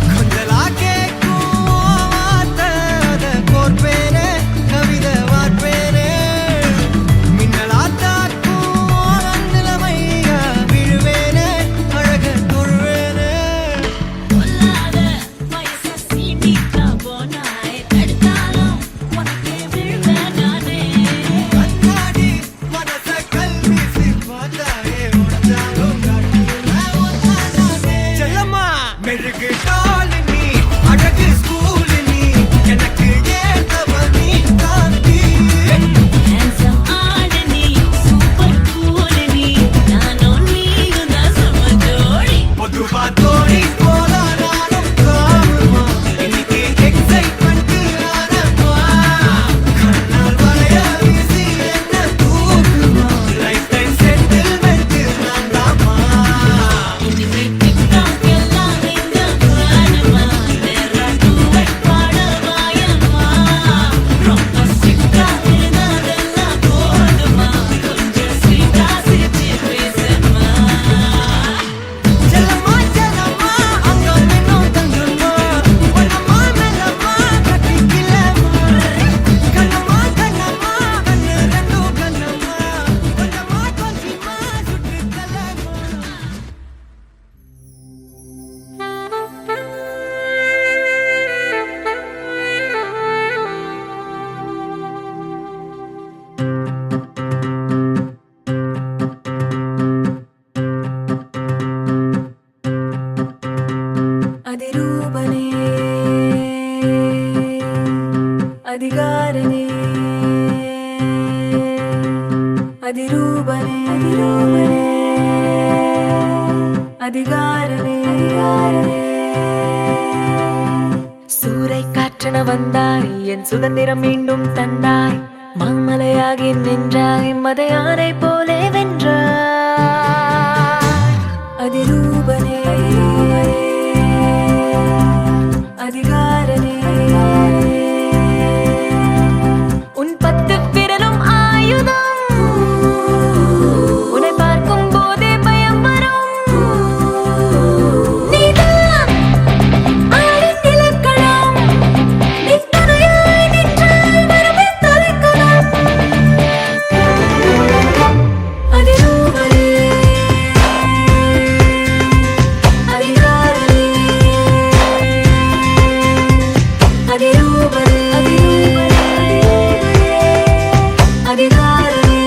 கொஞ்சலா கேக்கும் வார்த்தை அத கோர்ப்பேனே கவிதை வார்ப்பேனே மின்னலா தாக்கும் நிலைமையா விழுவேனே அழக தொழுவேனே பொல்லாத வயச சீண்டிக்கா போனாய் தடுத்தாலும் உனக்கே விழுவேன் நானே கண்ணாடி மனச கல்வீசி பார்த்தாயே உனதாலும் செல்லம்மா மெழுகு டால் நீ அழகு ஸ்கூல் நீ எனக்கு ஏத்தவ நீ தாண்டி handsome ஆடு நீ சூப்பர் கூல் நீ நானும் நீயும் தான் சம ஜோடி பொதுவா தோணி போல நானும் காணுமா இன்னைக்கு எக்ஸைட்மெண்ட் ஆனப்பா கண்ணால் வளைய வீசி என்ன தூக்குமா லைஃப் டைம் செட்டில்மெண்ட் நான் தாமா இனிமே டிக்டாக் எல்லாம் எங்க வேணுமா வேற டூவெட் பாடவாயம்மா ரொம்ப ஸ்ட்ரிக்டா இருந்தாதெல்லாம் போதுமா கொஞ்சம் ஸ்வீட்டா சிரிச்சு பேசுமா செல்லம்மா செல்லம்மா அங்க இன்னும் தங்கம்மா ஒன்னம்மா மெல்லம்மா கட்டிக்கலம்மா கண்ணம்மா கண்ணம்மா கண்ணு ரெண்டும் கண்ணம்மா கொஞ்சமா கொஞ்சமா சுட்டுக்கலம்மா அதிரூபனே அதிகாரனே அதிரூபனே அதிகாரனே சூறை காற்றென வந்தாய் என் சுதந்திரம் மீண்டும் தந்தாய் மாமலையாகி நின்றாய் மதையானை போலே வென்றாய் அதிரூபனே அதிகாரனே உன் 10 விரலும் ஆயுதம் உன்னை பார்க்கும் போதே பயம் வரும் நீதான் ஆடின் இலக்கணம் நீ துணையாய் நின்றால் வரவே தலைக்கணம் அதிரூபனே அதிகாரனே அதிரூபனே அதிகாரனே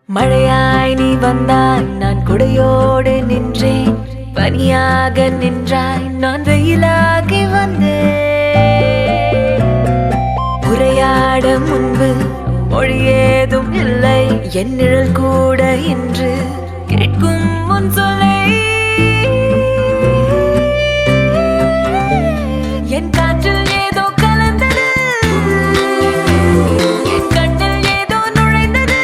மழையாய் நீ வந்தாய் நான் குடையோடு நின்றேன் பனியாக நின்றாய் நான் வெயிலாகி வந்தேன் உரையாட முன்பு மொழி ஏதும் இல்லை என் நிழல் கூட இன்று கேட்கும் முன் சொல்லை என் காற்றில் ஏதோ கலந்தது என் கண்ணில் ஏதோ நுழைந்தது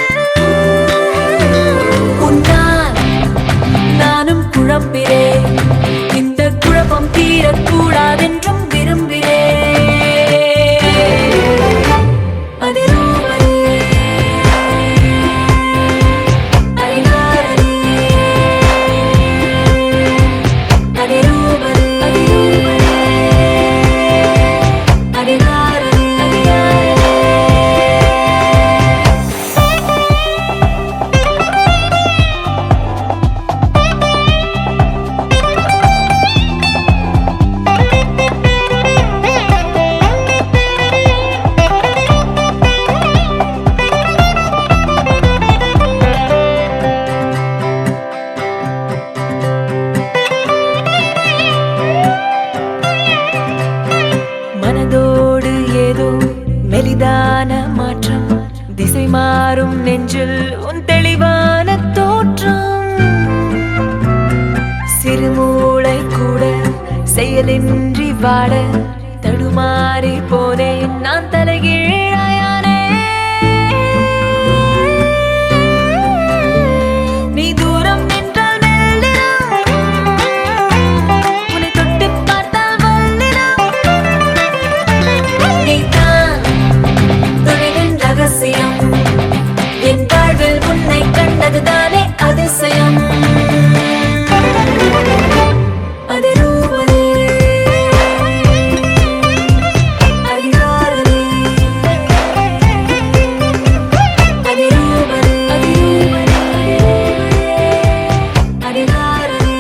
உன்னால் நானும் குழம்பினேன் இந்த குழப்பம் தீரக்கூடாதென்றும் விரும்பினேன் அதிரூபனே அதிகாரனே மாறும் நெஞ்சில் உன் தெளிவான தோற்றம் சிறுமூளை கூட செயலின்றி வாட தடுமாறி போனேன் நான் தலைகீழாயானே நீ தூரம் நின்றால் மெல்லினம் உன்னை தொட்டு பார்த்தால் வல்லினம் நீதான் தொழிலின் ரகசியம் என் வாழ்வில் உன்னை கண்டதுதானே அதிசயம் அதிரூபதே அதிகாரதே அதிரூபதே அதிகாரதே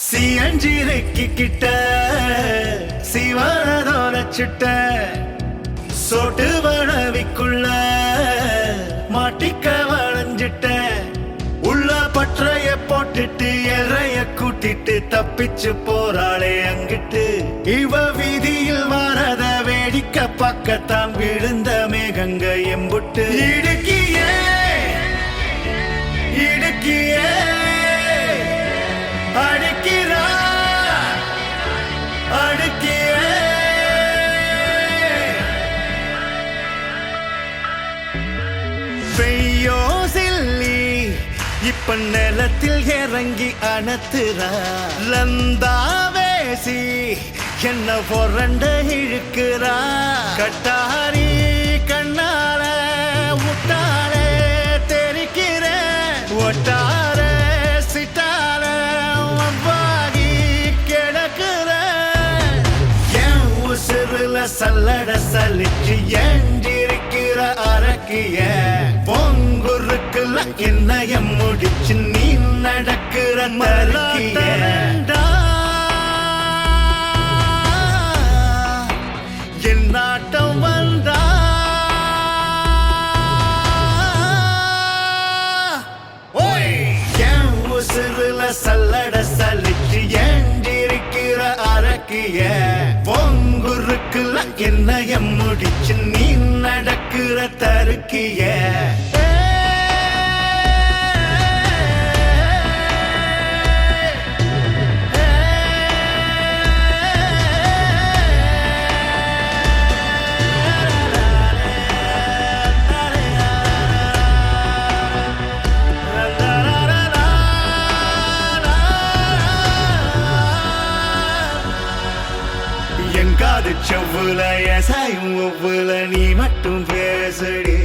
சியஞ்சிரைக்கு கிட்ட சிவனதோட சிட்ட சொட்டு வளவிக்குள்ள மாட்டிக்க வளைஞ்சிட்ட உள்ள பற்றைய போட்டுட்டு எறைய கூட்டிட்டு தப்பிச்சு போறாளே அங்கிட்டு இவ வீதியில் வரத வேடிக்கை பக்கத்தான் விழுந்த மேகங்க எம்புட்டு இடுக்கியே இடுக்கியே அடிக்கிறா அடிக்கியே பெய்யோ சில்லி இப்ப நிலத்தில் இறங்கி அணத்துறா லந்தாவேசி என்ன பொறண்ட இழுக்கிறா கட்டாரி கண்ணால முட்டால தெரிக்கிற ஒட்டார சிட்டால வவ்வாகி கிடக்குற என் உசுருல சல்லட சலிச்சு ஏஞ்சிருக்கிற அரக்கிய பொங்குருக்குல என்னைய முடிச்சு நீ நடக்கிற மறுக்கிய என் நாட்டம் வந்தா ஓய் என் உசுருல சல்லட சலிச்சு ஏஞ்சிருக்கிற அரக்கிய பொங்குருக்குல என்னைய முடிச்சு நீ நடக்கிற தருக்கிய எங்காது செவ்வுல எசாயும் ஒவ்வொல நீ மட்டும் பேசடி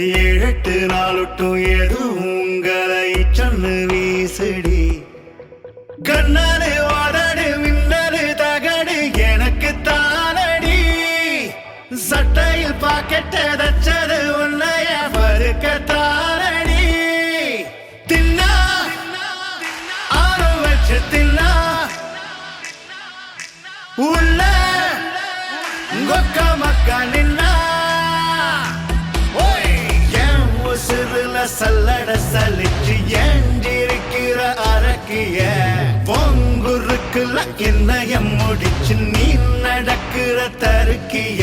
7-8 நாளுட்டும் எதுவும் உங்களை சொன்னு வீசடி கண்ணாடு வாடாடு மின்னடு தகடு எனக்கு தானடி சட்டையில் பாக்கெட்ட தச்சது உன்னைய பருக்க தானடி தின்னா ஆறு வச்சு தின்னா உள்ள கொக்க மக்கா நின்னா என் உசுருல சல்லட சலிச்சு ஏஞ்சிருக்கிற அரக்கிய பொங்குருக்குல என்னைய முடிச்சு நீ நடக்கிற தருக்கிய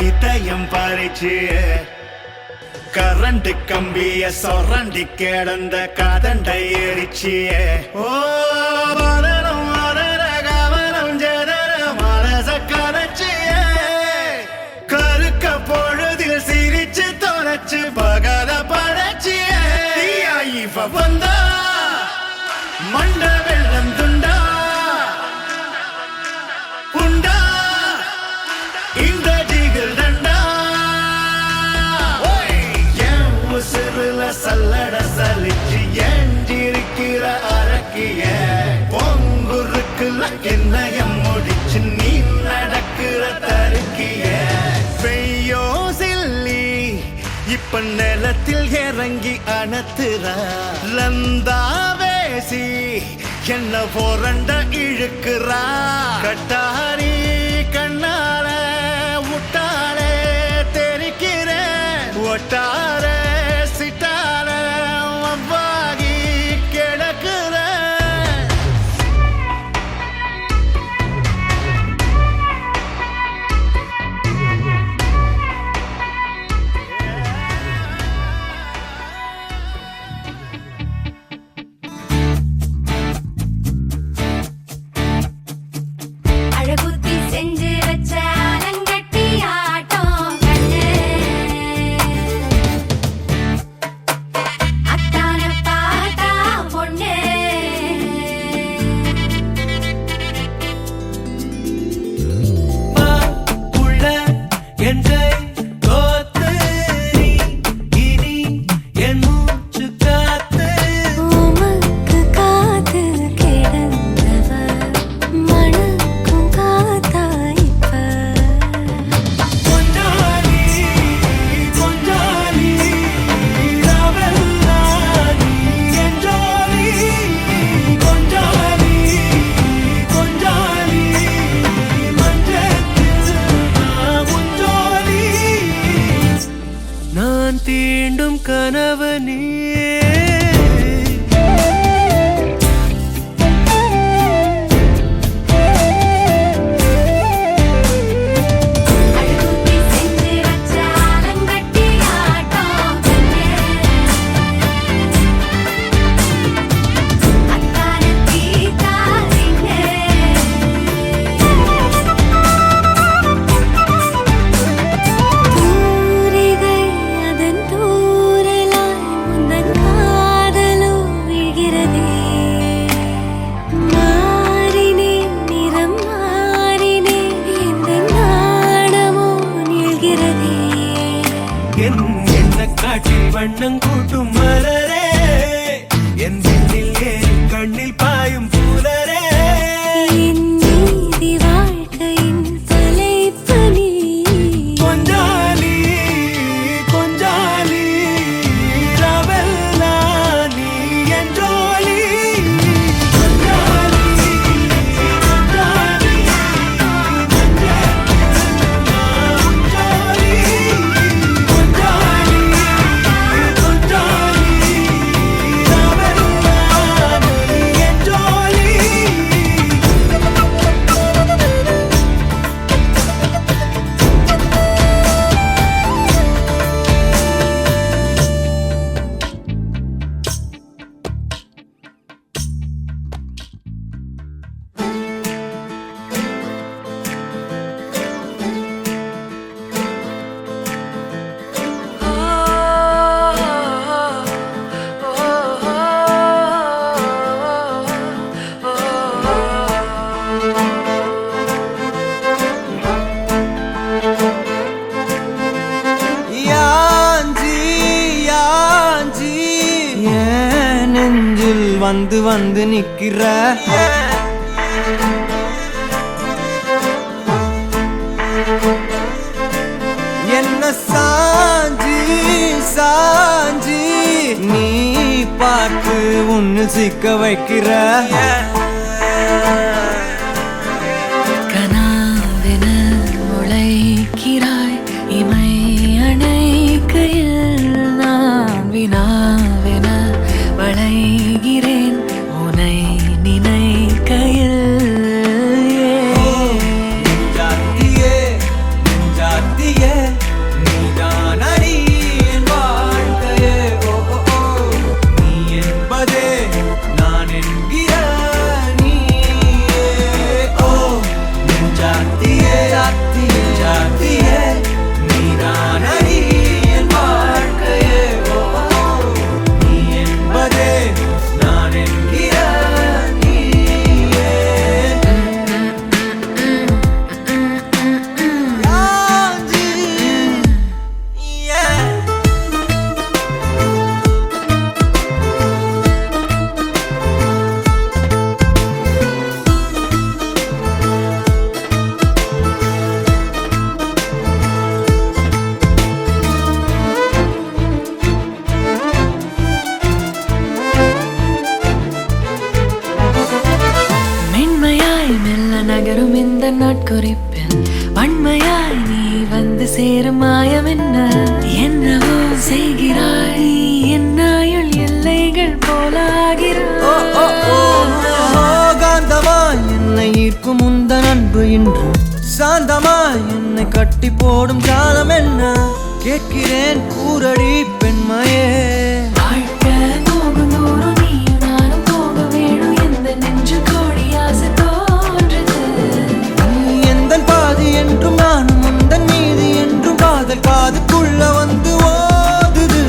இதயம் பறிச்சு கரண்ட் கம்பிய சொரண்டி கிடந்த கதண்டை எரிச்சிய ஓ மரணம் மரண கவனம் ஜனர மனச கரைச்சிய கருக்க பொழுதில் சிரிச்சு தொலைச்சு பகல படைச்சிய இவ வந்தா மண்ட வெள்ளம் துண்டா உண்டா இந்த ஜிகில் தண்டா என்னைய முடிச்சு நீ நடக்கிற தருக்கிய பெய்யோ சில்லி இப்ப நிலத்தில் இறங்கி அணத்துறா லந்தா வேசி என்ன போரண்ட இழுக்கிறா கட்டாரி கண்ணால முட்டாளே தெரிக்கிறேன் ஒட்டார சிட்டால அவ்வாகி கிடக்கிறேன் அழகுத்தி செஞ்சு வச்ச அலங்கட்டி ஆட்டம் கண்ணு அத்தான பாட்டா பொண்ணு உள்ள என்றை கோத்து நீ இனி என் மூச்சு காத்து உமக்கு காது கிடந்தவ மணக்கும் காத்தா இப்ப கொஞ்சாலி கொஞ்சாலி ராவெல்லாம் நீ என் ஜோலி கொஞ்சாலி கொஞ்சாலி மஞ்சத்தில் நான் உன் ஜோலி நான் தீண்டும் கனவு நீ அழகுத்தி செஞ்சு வச்ச அலங்கட்டி ஆட்டம் கண்ணு அத்தான தீத்தா சின்ன தூரிகை அதன் தூரலாய் முந்தன் காதலோ விழுகிறதே மாறினேன் நிறம் மாறினேன் இந்த நாடமோ நிழ்கிறதே என் எண்ண காட்டில் வண்ணம் கூட்டும் மலரே என் விண்ணில் ஏறி கண்ணில் பாயும் புலரே என் நீதி வாழ்க்கையின் தலைப்பு நீ கொஞ்சாலி கொஞ்சாலி ராவெல்லாம் நீ என் ஜோலி கொஞ்சாலி கொஞ்சாலி ஜோலி கொஞ்சாலி கொஞ்சாலி ராவெல்லாம் நீ என் ஜோலி யாஞ்சி யாஞ்சி ஏன் நெஞ்சில் வந்து வந்து நிக்கிற என்ன சாஞ்சி சாஞ்சி நீ பார்த்து உன்னு சிக்க வைக்கிற கனாவென முளைக்கிறாய் இமை அணைக்கையில் நான் வினாவென வளைகிறேன் உனை நினைக்கையில் ஜாத்தியே ஜாத்தியே நீதான் அடி என் வாழ்க்கையே ஓ ஓ ஓ நீ என்பதே நான் என்கிற சேரும் மாயம் என்ன என்னவோ செய்கிறாய் நீ என்னாயுள் எல்லைகள் போலாகிறாய் காந்தமா என்னை ஈர்க்கும் உந்தன் அன்பு இன்று சாந்தமா என்னை கட்டி போடும் காலம் என்ன கேட்கிறேன் கூரடி பெண்மையே வாழ்க்கை போகும் தூரம் நீயும் நானும் போக வேணும் எந்த நெஞ்சு கோடி ஆசை தோன்றுது நீ எந்தன் பாதி என்றும் நானும் உந்தன் மீதி என்றும் காதல் காதுக்குள்ள வந்து ஓதுது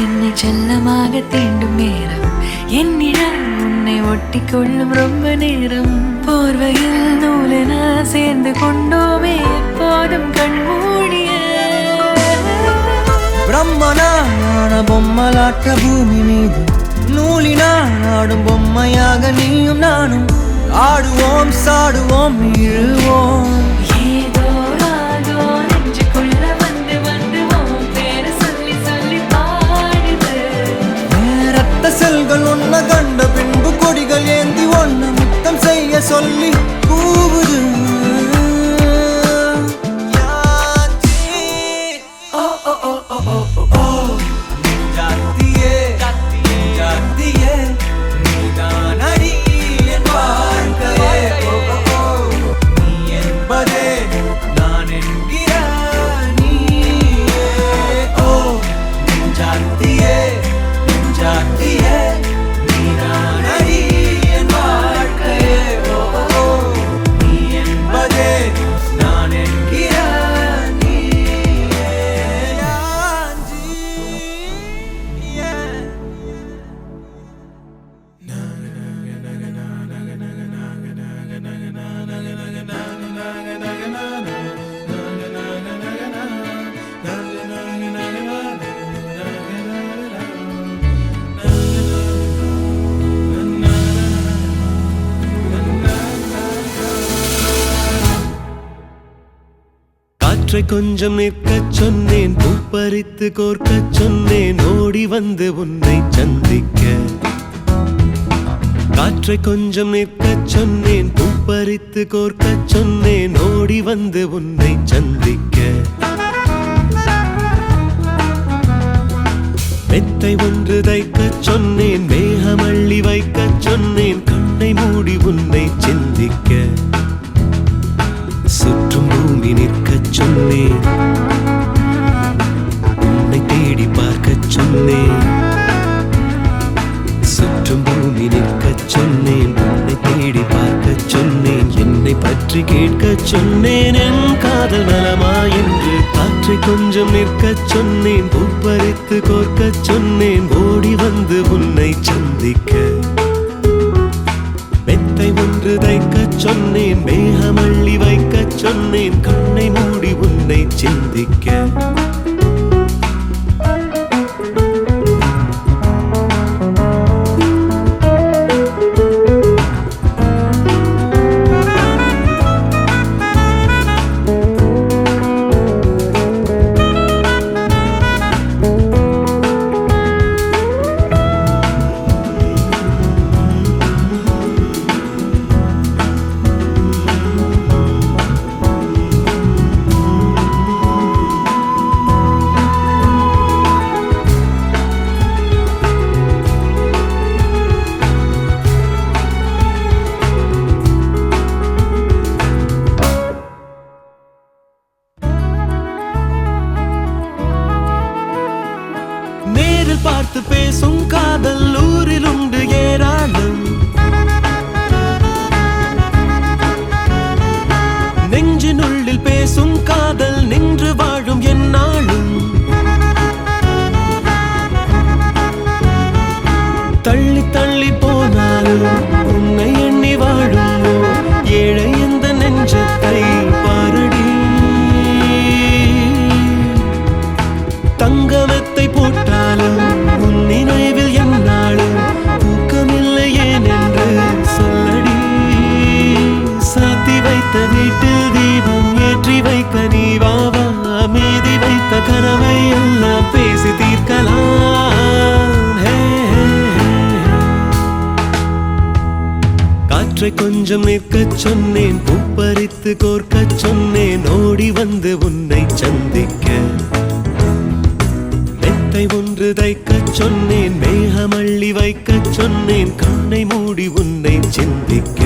என்னை செல்லமாக தீண்டும் நேரம் என்னிடம் உன்னை ஒட்டி கொள்ளும் ரொம்ப நேரம் போர்வையில் நூலென சேர்ந்து கொண்டோமே எப்போதும் கண்மூடிய பிரம்மனான பொம்மலாட்ட பூமி மீது நூலினால் ஆடும் பொம்மையாக நீயும் நானும் ஆடுவோம் சாடுவோம் இழுவோம் ஏதோ ராகோ நெஞ்சுக்குள்ள வந்து வந்து உன் பேரை சொல்லி சொல்லி பாடுது ரத்த செல்கள் ஒன்ன கண்ட பின்பு கொடிகள் ஏந்தி ஒன்ன முத்தம் செய்ய சொல்லி கூவுது காற்றை கொஞ்சம் நிற்கச் சொன்னேன் பூப்பறித்து கோர்க்கச் சொன்னேன் ஓடி வந்து உன்னை சந்திக்க காற்றை கொஞ்சம் நிற்கச் சொன்னேன் பூப்பறித்து கோர்க்கச் சொன்னேன் ஓடி வந்து உன்னை சந்திக்க மெத்தை ஒன்று தைக்கச் சொன்னேன் மேகமள்ளி வைக்கச் சொன்னேன் கண்ணை மூடி உன்னை சிந்திக்க சுற்றும் பூமி நிற்கச் சொன்னேன் உன்னை தேடி பார்க்கச் சொன்னேன் சுற்றும் பூமி நிற்கச் சொன்னேன் உன்னை தேடி பார்க்கச் சொன்னேன் என்னை பற்றி கேட்கச் சொன்னேன் என் காதல் நலமா என்று காற்றை கொஞ்சம் நிற்கச் சொன்னேன் பூப்பறித்து கோர்க்கச் சொன்னேன் ஓடி வந்து உன்னை சந்திக்க மெத்தை ஒன்று தைக்கச் சொன்னேன் மேகமள்ளி வைக்கச் சொன்னேன் கண்ணை மூடி உன்னை சிந்திக்க பார்த்து பேசும் காதல் ஊரில் உண்டு ஏராளம் நெஞ்சினுள்ளில் பேசும் காதல் நின்று வாழும் என்னாலும் தள்ளி தள்ளி போனாலும் உன்னை எண்ணி வாழும் ஏழை எந்த நெஞ்சத்தை பாரடி தங்கமெத்தை போட்டாலும் உன் நினைவில் என்னாலும் தூக்கமில்லை ஏன் என்று சொல்லடி. சாத்தி வைத்த வீட்டில் தீபம் ஏற்றி வைக்க நீ வாவா, மீதி வைத்த கனவை எல்லாம் பேசி தீர்க்கலாம். காற்றை கொஞ்சம் நிற்கச் சொன்னேன், பூப்பறித்து கோர்க்கச் சொன்னேன், ஓடி வந்து உன்னை சந்திக்க. மெத்தை ஒன்று தைக்கச் சொன்னேன், மேகமள்ளி வைக்கச் சொன்னேன், கண்ணை மூடி உன்னை சிந்திக்க.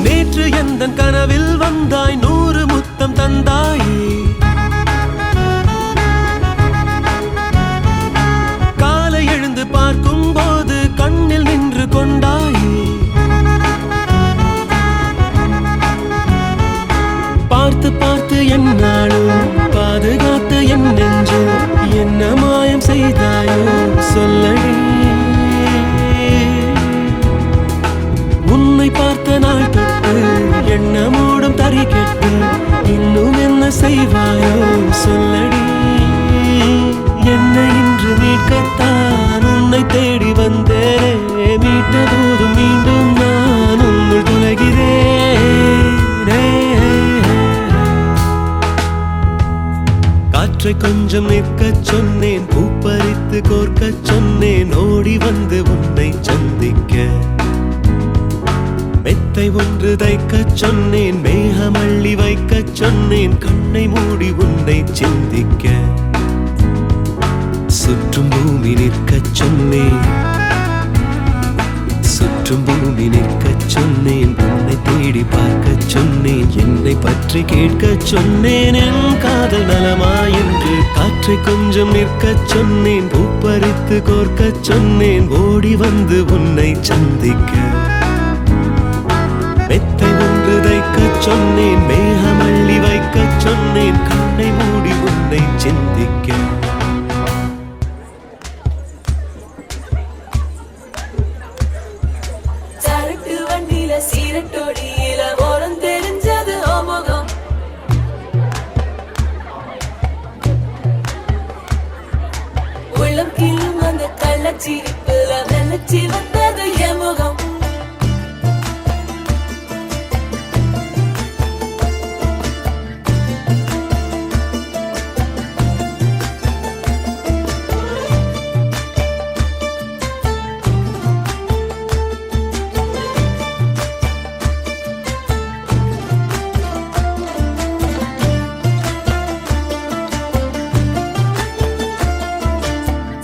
நேற்று எந்தன் கனவில் வந்தாய், 100 முத்தம் தந்தாயே. காலை எழுந்து பார்க்கும் போது கண்ணில் நின்று கொண்டாயே. பார்த்து பார்த்து என்னாலும் பாதுகாத்து என் நெஞ்சு என்ன மாயம் செய்தாயோ சொல்லடி. உன்னை பார்த்த நாள் தொட்டு எண்ணமோடும் தறி கெட்டு இன்னும் என்ன செய்வாயோ சொல்லடி. என்னை இன்று மீட்கத்தான் உன்னை தேடி வந்தேனே, மீட்ட போதும் மீண்டும் நான் உன்னுள் தொலைகிறேனே. காற்றை கொஞ்சம் நிற்கச் சொன்னேன், பூப்பறித்து கோர்க்கச் சொன்னேன், ஓடி வந்து உன்னை சந்திக்க. மெத்தை ஒன்று தைக்கச் சொன்னேன், மேகமள்ளி வைக்கச் சொன்னேன், கண்ணை மூடி உன்னை சிந்திக்க. சுற்றும் பூமி நிற்கச் சொன்னேன், சுற்றும் பூமி நிற்கச் சொன்னேன், உன்னை தேடி பார்க்கச் சொன்னேன், என்னை பற்றி கேட்கச் சொன்னேன், என் காதல் நலமா என்று. காற்றை கொஞ்சம் நிற்கச் சொன்னேன், பூப்பறித்து கோர்க்கச் சொன்னேன், ஓடி வந்து உன்னை சந்திக்க. மெத்தை ஒன்று தைக்கச் சொன்னேன், மேகமள்ளி வைக்கச் சொன்னேன், கண்ணை மூடி உன்னை சிந்திக்க. சரட்டு வண்டியில சீரட்டோடியில ஓரம் தெரிஞ்சது ஓமுகம். உள்ளம் கிள்ளும் அந்த கள்ளச்சிரிப்புல வெள்ளச்சி வந்தது என் முகம்.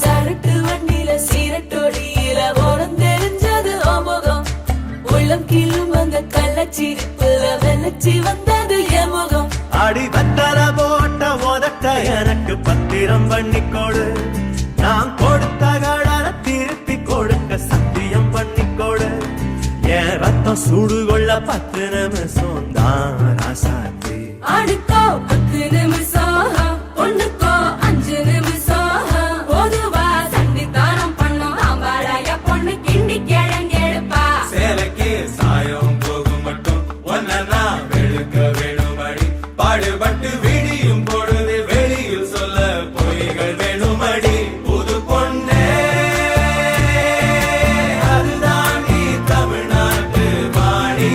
சரட்டு வண்டியில சீரட்டோடியில ஓரம் தெரிஞ்சது ஓமுகம். உள்ளம் கிள்ளும் அந்த கள்ளச்சிரிப்புல வெள்ளச்சி வந்தது என் முகம். அடி பத்தல போட்ட உதட்ட எனக்கு பத்திரம் பண்ணிக்கோடு, நான் கொடுத்த கடனை திருப்பி கொடுக்க சத்தியம் பண்ணிக்கோடு. என் ரத்தம் சூடு கொள்ள 10 நிமிஷம் தான் ராசாத்தி. அடுக்கோ 10 நிமிஷம், ஒண்ணுக்கோ 5 நிமிஷம். பொதுவா சண்டித்தானம் பண்ணும் ஆம்பாளைய பொண்ணு கிண்டி கிழங்கெடுப்பா. சேலைக்கு சாயம் போகும் மட்டும் ஒன்னா வெளுக்க வேணுமடி. பாடுபட்டு விடியும் பொழுது வெளியில் சொல்ல பொய்கள் வேணுமடி. புது பொண்ணே அதுதான் நீ தமிழ்நாட்டு வாணி.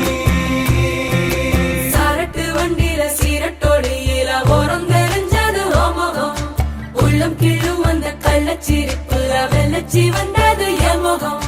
சரட்டு வண்டியில சீரட்டோடியில ஓரம் தெரிஞ்சது ஓமுகம். உள்ளம் கிள்ளும் அந்த கள்ளச்சிரிப்புல வெள்ளச்சி வந்தது என் முகம்.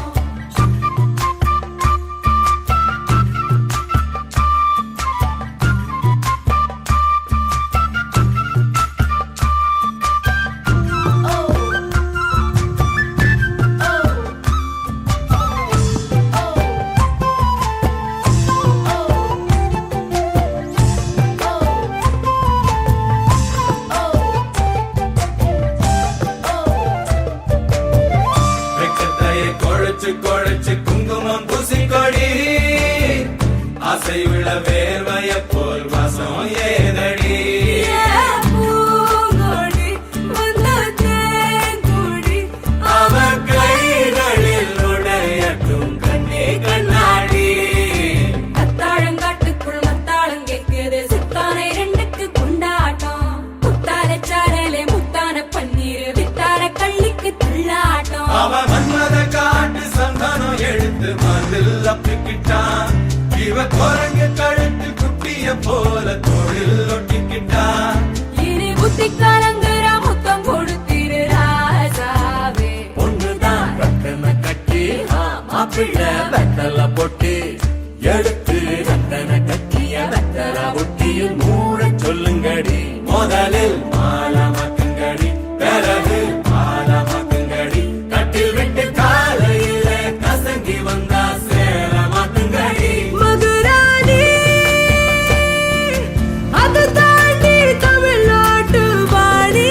எடுத்து மதில் அப்பிக்கிட்டான் இவ குரங்கு கழுத்து குட்டிய போல தொழில் ஒட்டிக்கிட்டான் இனி புத்தி கலங்குற முத்தம் கொடுத்திரு ராசாவே ஒண்ணுதான் ரத்தன கட்டி மாப்பிள்ள வெத்தல பொட்டி எடுத்து ரத்தன கட்டிய வெத்தல ஒட்டியில் மூட சொல்லுங்கடி முதலில் மாலமக்குங்கடி பிறகு மாலமக்குங்கடி கட்டில் விட்டு காலையில கசங்கி வந்தா சேர மாத்துங்கடி மதுராணி அது தாண்டி தமிழ்நாட்டு வாணி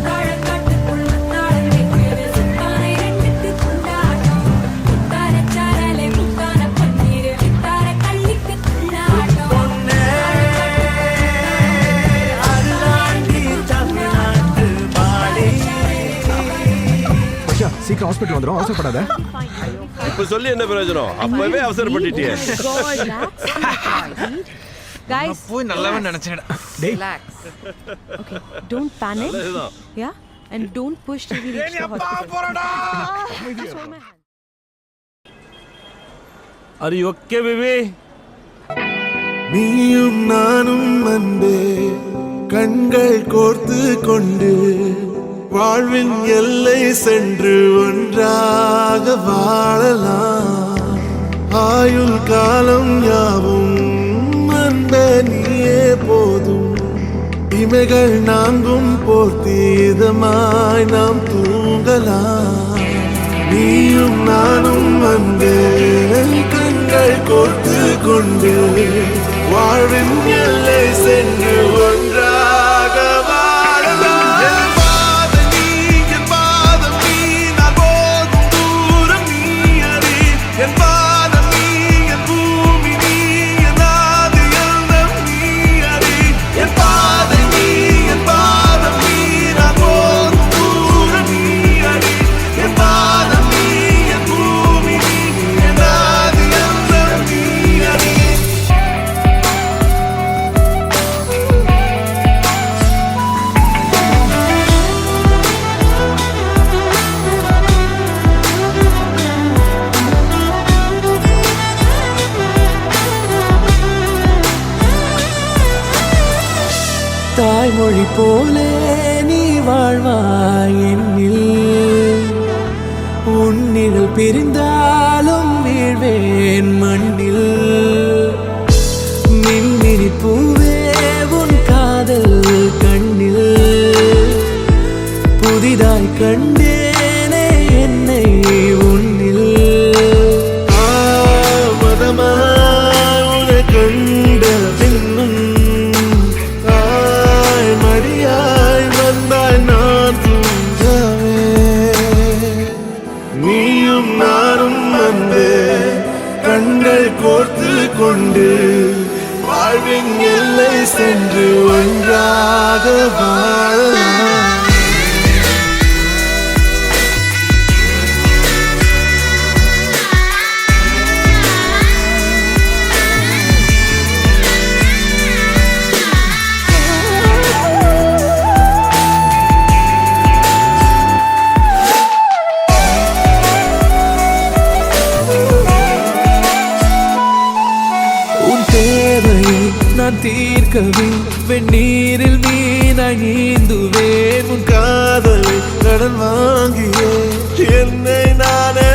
தாழக்காட்டுக்குள் தாழ வைக்கிற சுத்தானை ரெண்டுக்கு கொண்டாட்டம் முத்தார சாரலை முத்தான பன்னீர் வித்தார கள்ளிக்கு கொண்டாட்டம் சீக்கிரம் ஹாஸ்பிட்டல் வந்துடும் அவசரப்படாத இப்ப சொல்லி என்ன பிரயோஜனம் அப்பவே அவசரப்பட்டுட்டியே Guys, போய் நல்லவன் நினைச்சேன் relax. Okay, don't panic. Yeah, and don't push till we reach the hospital. Just hold my hand. Are you okay, baby? நீயும் நானும் அன்பே கண்கள் கோர்த்து கொண்டு வாழ்வின் எல்லை சென்று ஒன்றாக வாழலாம் ஆயுள் காலம் யாவும் அன்பே நீயே போதும் இமைகள் நான்கும் போர்த்தீதமாய் நாம் தூங்கலாம் நீயும் நானும் அன்பே கண்கள் கோர்த்து கொண்டு வாழ்வின் எல்லை சென்று ஒன்றாக வாழலாம் என் பாதம் நீ நான் போகும் தூரம் நீ அறி என் பாதம் நீ என் பூமி நீ என் ஆதி எல்லாம் நீ அறி என் பாதம் நீ நான் போகும் தூரம் நீ அறி என் பாதம் நீ என் பூமி நீ என் ஆதி எல்லாம் நீ அறி தாய்மொழி போலே நீ வாழ்வாய் என்னில் உன்னிகள் பிரிந்தாலும் வீழ்வேன் மண்ணில் மின்மினி பூவே உன் காதல் கண்ணில் புதிதாய் கண்டேனே என்னை உன்னில் மதமாய் உன்னை கண்ட பின்னும் தாய் மடியாய் வந்தாய் நான் தூங்கவே நீயும் நானும் வந்து கண்கள் கோர்த்து கொண்டு வாழ்வின் எல்லை சென்று ஒன்றாக வாழலாம் உன் தேவையை நான் தீர்க்கவே வெந்நீரில் மீனாய் நீந்துவேன் உன் காதலை கடன் வாங்கியே என்னை நானே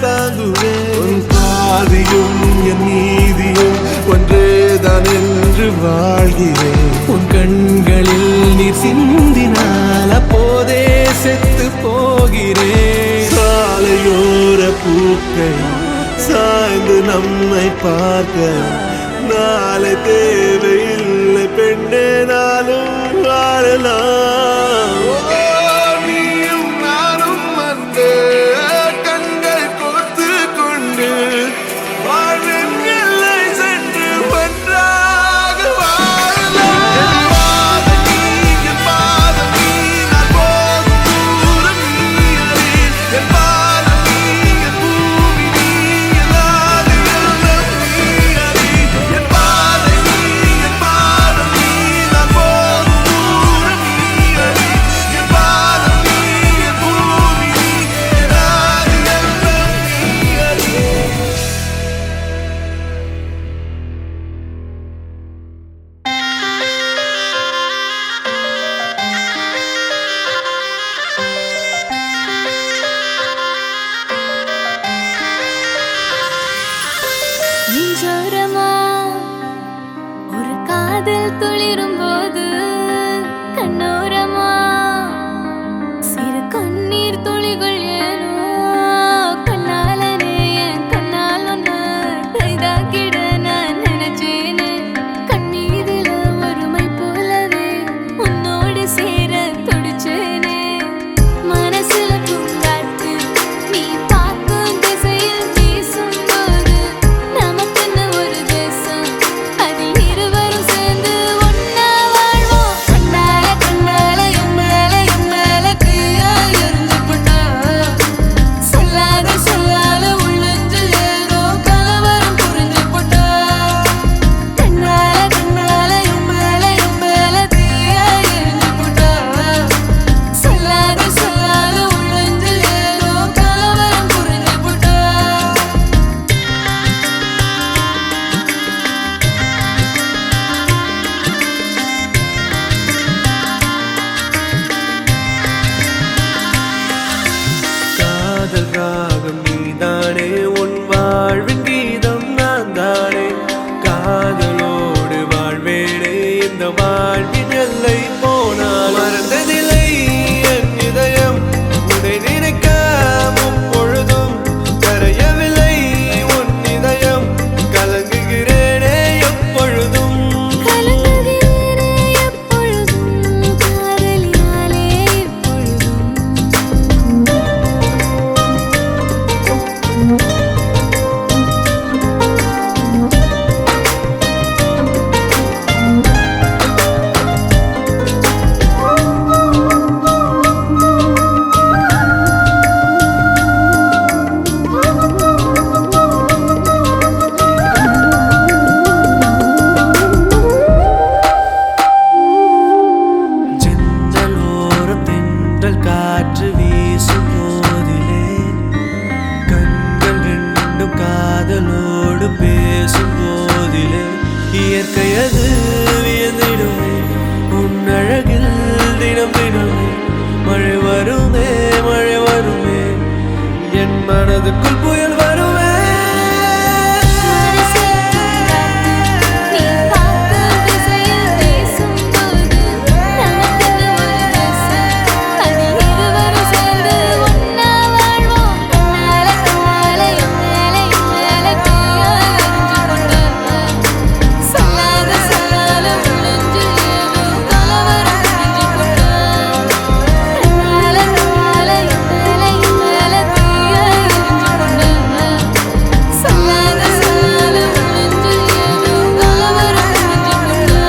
தாங்குவேன் உன் பாதியும் என் நீதியும் ஒன்றேதான் என்று வாழ்கிறேன் உன் கண்களில் நீர் சிந்தினால் அப்போதே செத்து போகிறேன் சாலையோர பூக்கள் சாய்ந்து நம்மை பார்க்க நாளை தேவையில்லை பெண்ணே நாளும் வாழலாம் நீயும் நானும் வந்து கண்கள் கோர்த்து கொண்டு வாழ்வின் எல்லை சென்று ஒன்றாக வாழலாம் என் பாதம் நீ நான் போகும் தூரம் நீ அறி என் பாதம் நீ என் பூமி நீ என் ஆதி எல்லாம் நீ அறி என் பாதம் நீ நான் போகும் தூரம் நீ நெஞ்சோரமா ஒரு காதல் துளிரும் போது கண்ணோரமா சிறு கண்ணீர் துளிகள் ஏனோ கண்ணாலனே என் கண்ணால் ஒன்று கைதாக்கிட நான் நினைச்சேனே கண்ணீரில ஒருமை போலவே உன்னோடு சேர துடிச்சேனே மனசுல பூங்காற்று நீ பார்க்கும் திசையில் வீசும்போது நமக்குன்னு ஒரு தேசம் அதில் இருவரும் சேர்ந்து ஒன்னா வாழ்வோம் கண்ணால கண்ணால என் மேல தீயா எரிஞ்சு போட்டா சொல்லாத சொல்லாத உள்ளஞ்சில் ஏதோ கலவரம் புரிஞ்சு போட்டா கண்ணால கண்ணால என் மேல தீயா எரிஞ்சு போட்டா சொல்லாத சொல்லாத உள்ளஞ்சில் ஏதோ கலவரம் புரிஞ்சு போட்டா காதல் ராகம் நீதானே உன் வாழ்வின் கீதம் நான் தானே காதலோடு வாழ்வேனே இந்த வாழ்வின் எல்லை போனால் மறந்ததில்லை என் இதயம் உன்னை நினைக்க முப்பொழுதும் கரையவில்லை உன் இதயம் கலங்குகிறேனே எப்பொழுதும் கலங்குகிறேனே எப்பொழுதும் காதலினாலே எப்பொழுதும் ஜன்னலோரம் தென்றல் காற்று வீசும் போதிலே கண்கள் ரெண்டும் காதலோடு பேசும் போதிலே இயற்கையது வியந்திடுமே உன் அழகில் தினம் தினமே மழை வருமே என் மனதுக்குள் புயல் வருமே நீ பார்க்கும் திசையில் வீசும்போது நமக்குன்னு ஒரு தேசம் அதில் இருவரும் சேர்ந்து ஒன்னா வாழ்வோம் கண்ணால கண்ணால என் மேல தீயா எரிஞ்சு போட்டா சொல்லாத சொல்லாத உள்ளஞ்சில் ஏதோ கலவரம் புரிஞ்சு போட்டா கண்ணால கண்ணால என் மேல தீயா எரிஞ்சு போட்டா சொல்லாத சொல்லாத உள்ளஞ்சில் ஏதோ கலவரம் புரிஞ்சு போட்டா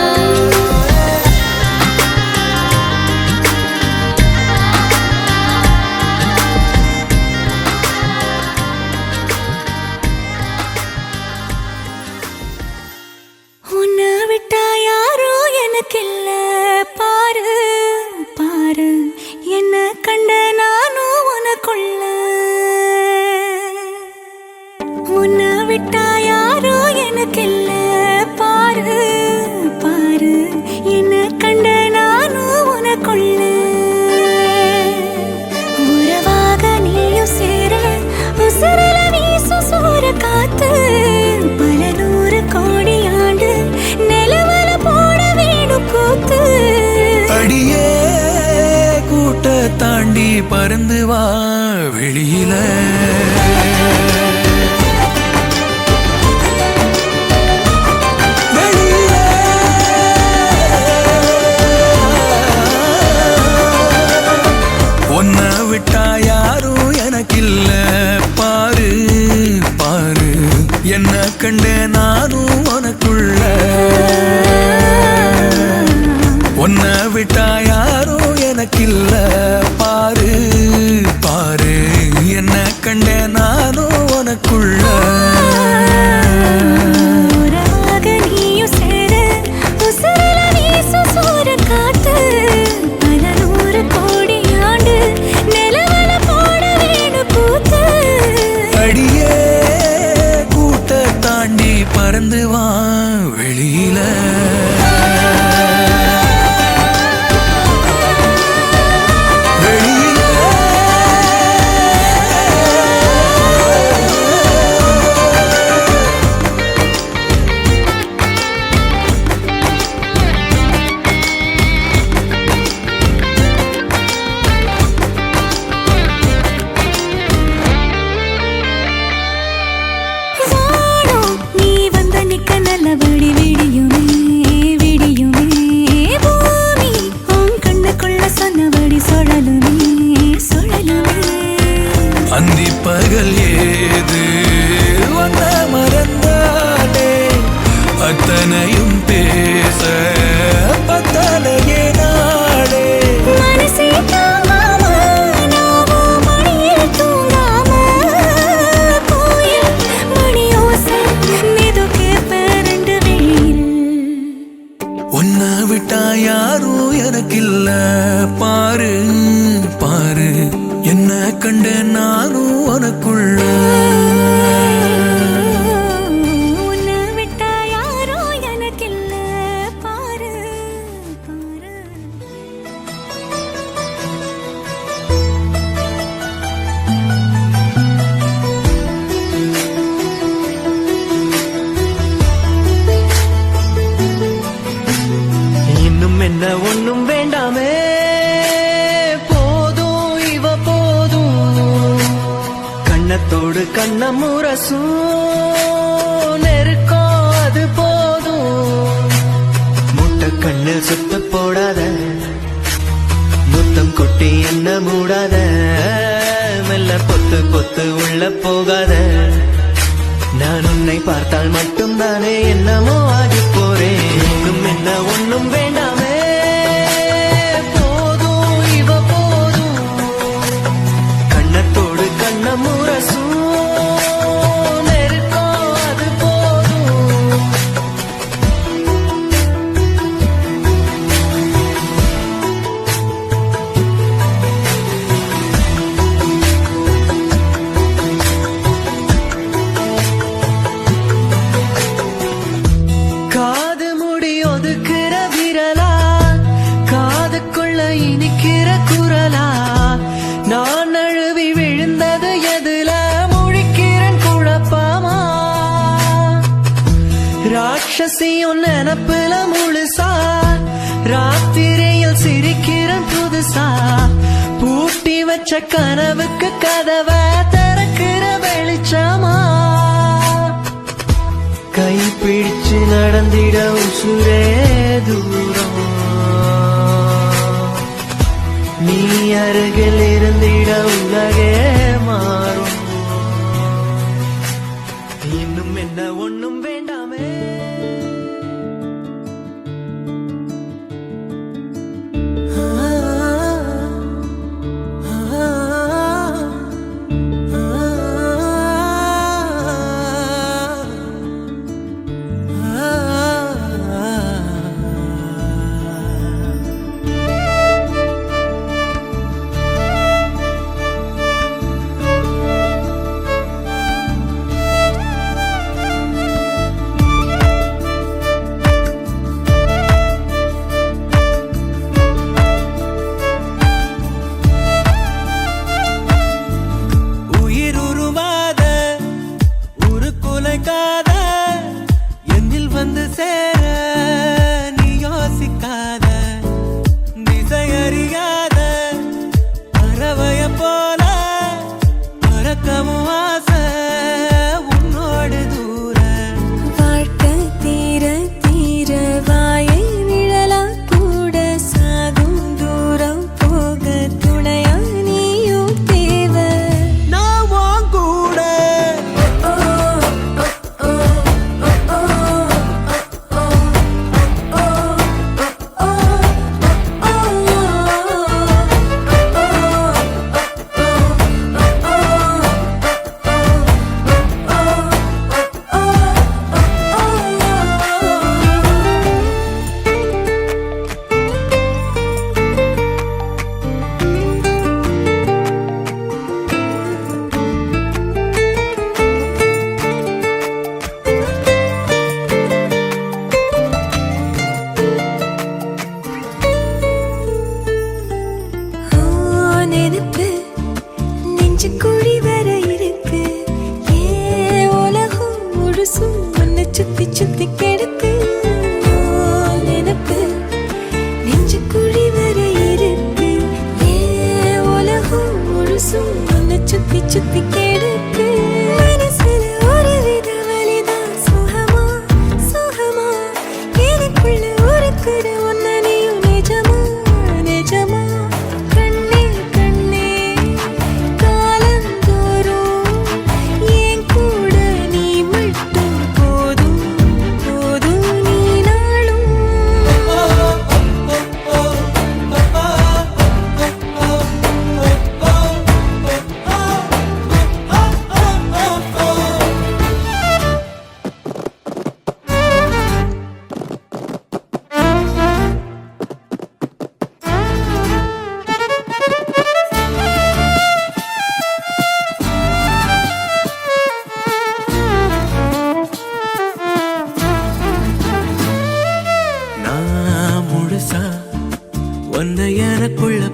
உன்னை விட்டா யாரோ எனக்கில்ல பாரு பாரு என்ன கண்ட நானும் உனக்குள்ள உன்னை விட்டா யாரோ எனக்கில்ல பாரு பாரு என்ன கண்ட நானும் உனக்குள்ள உறவாக நீயும் சேர உசுரல வீசும் சூற காத்து பல நூறு கோடி ஆண்டு நிலவல போட வேணும் கூத்து அடியே கூட்ட தாண்டி பறந்து வா வெளியில உன்னை விட்டா யாரும் எனக்கில்ல பாரு பாரு என்ன கண்ட நானும் உனக்குள்ள உன்னை விட்டா யாரும் எனக்கில்ல பாரு பாரு என்ன கண்ட நானும் உனக்குள்ள உறவாக நீயும் சேர உசுரல வீசும் சூற காத்து பல நூறு கோடி ஆண்டு நிலவல போட வேணும் கூத்து அடியே கூட்ட தாண்டி பறந்து வா வெளியில அத்தனையும் பேச பத்தலையே நாளே மனசே தாங்காம நாவும் மணியில் தூங்காம கோயில் மணியோசை மெதுக்கே பரண்டு வெயில் உன்னை விட்டா யாரும் எனக்கில்ல பாரு பாரு என்ன கண்ட நானும் உனக்குள்ள உன்னை விட்டா யாரோ எனக்கில்ல பாரு பாரு இன்னும் என்ன ஒண்ணும் வேண்டாமே போதும் இவ போதும் கண்ணத்தோடு கண்ண முரசும் நெருக்கம் அது போதும் முட்டை கண்ணில் சுத்த போடாத முத்தம் கொட்டி என்ன மூடாத மெல்ல பொத்து பொத்து உள்ள போகாத நான் உன்னை பார்த்தால் மட்டும்தானே என்னமோ ஆகி போறேன் இன்னும் என்ன ஒண்ணும் வேண்டாமே போதும் இவ போதும் கண்ணத்தோடு கண்ண முரசும் நெருக்கம் அது போதும் காது முடி ஒதுக்குற விரலா காதுக்குள்ள இனிக்கிற குரலா நான் அழுவி விழுந்தது எதுல முழிக்கிறேன் குழப்பமா ராட்சசியும் நினப்புல முழுசா ராத்திரியில் சிரிக்கிறேன் புதுசா பூட்டி வச்ச கனவுக்கு கதவை திறக்கிற வெளிச்சமா கை பிடிச்சு நடந்திட உசுரே தூரம் நீ அருகில் இருந்திட உலகே மாறும் இன்னும் என்ன ஒண்ணும் வேண்டாமே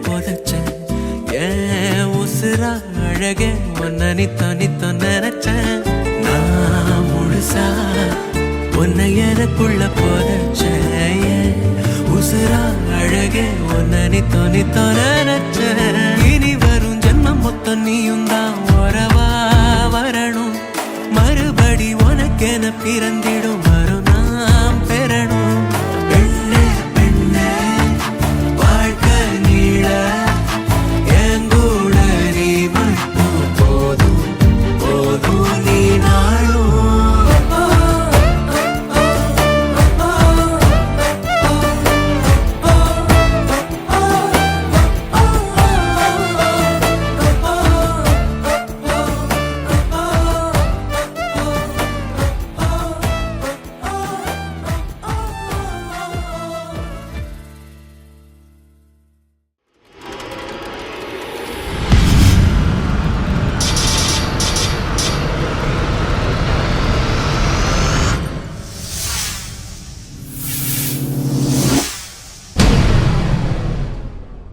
புதைச்ச ஏன் உசுரா அழகே உன்னை நித்தோ நித்தோ நினைச்சேன் நான் முழுசா உன்னை எனக்குள்ள புதைச்ச ஏன் உசுரா அழகே உன்னை நித்தோ நித்தோ நினைச்சேன் இனி வரும் ஜென்மம் மொத்தம் நீயும் தான் உறவா வரணும் மறுபடி உனக்கென பிறந்திடும்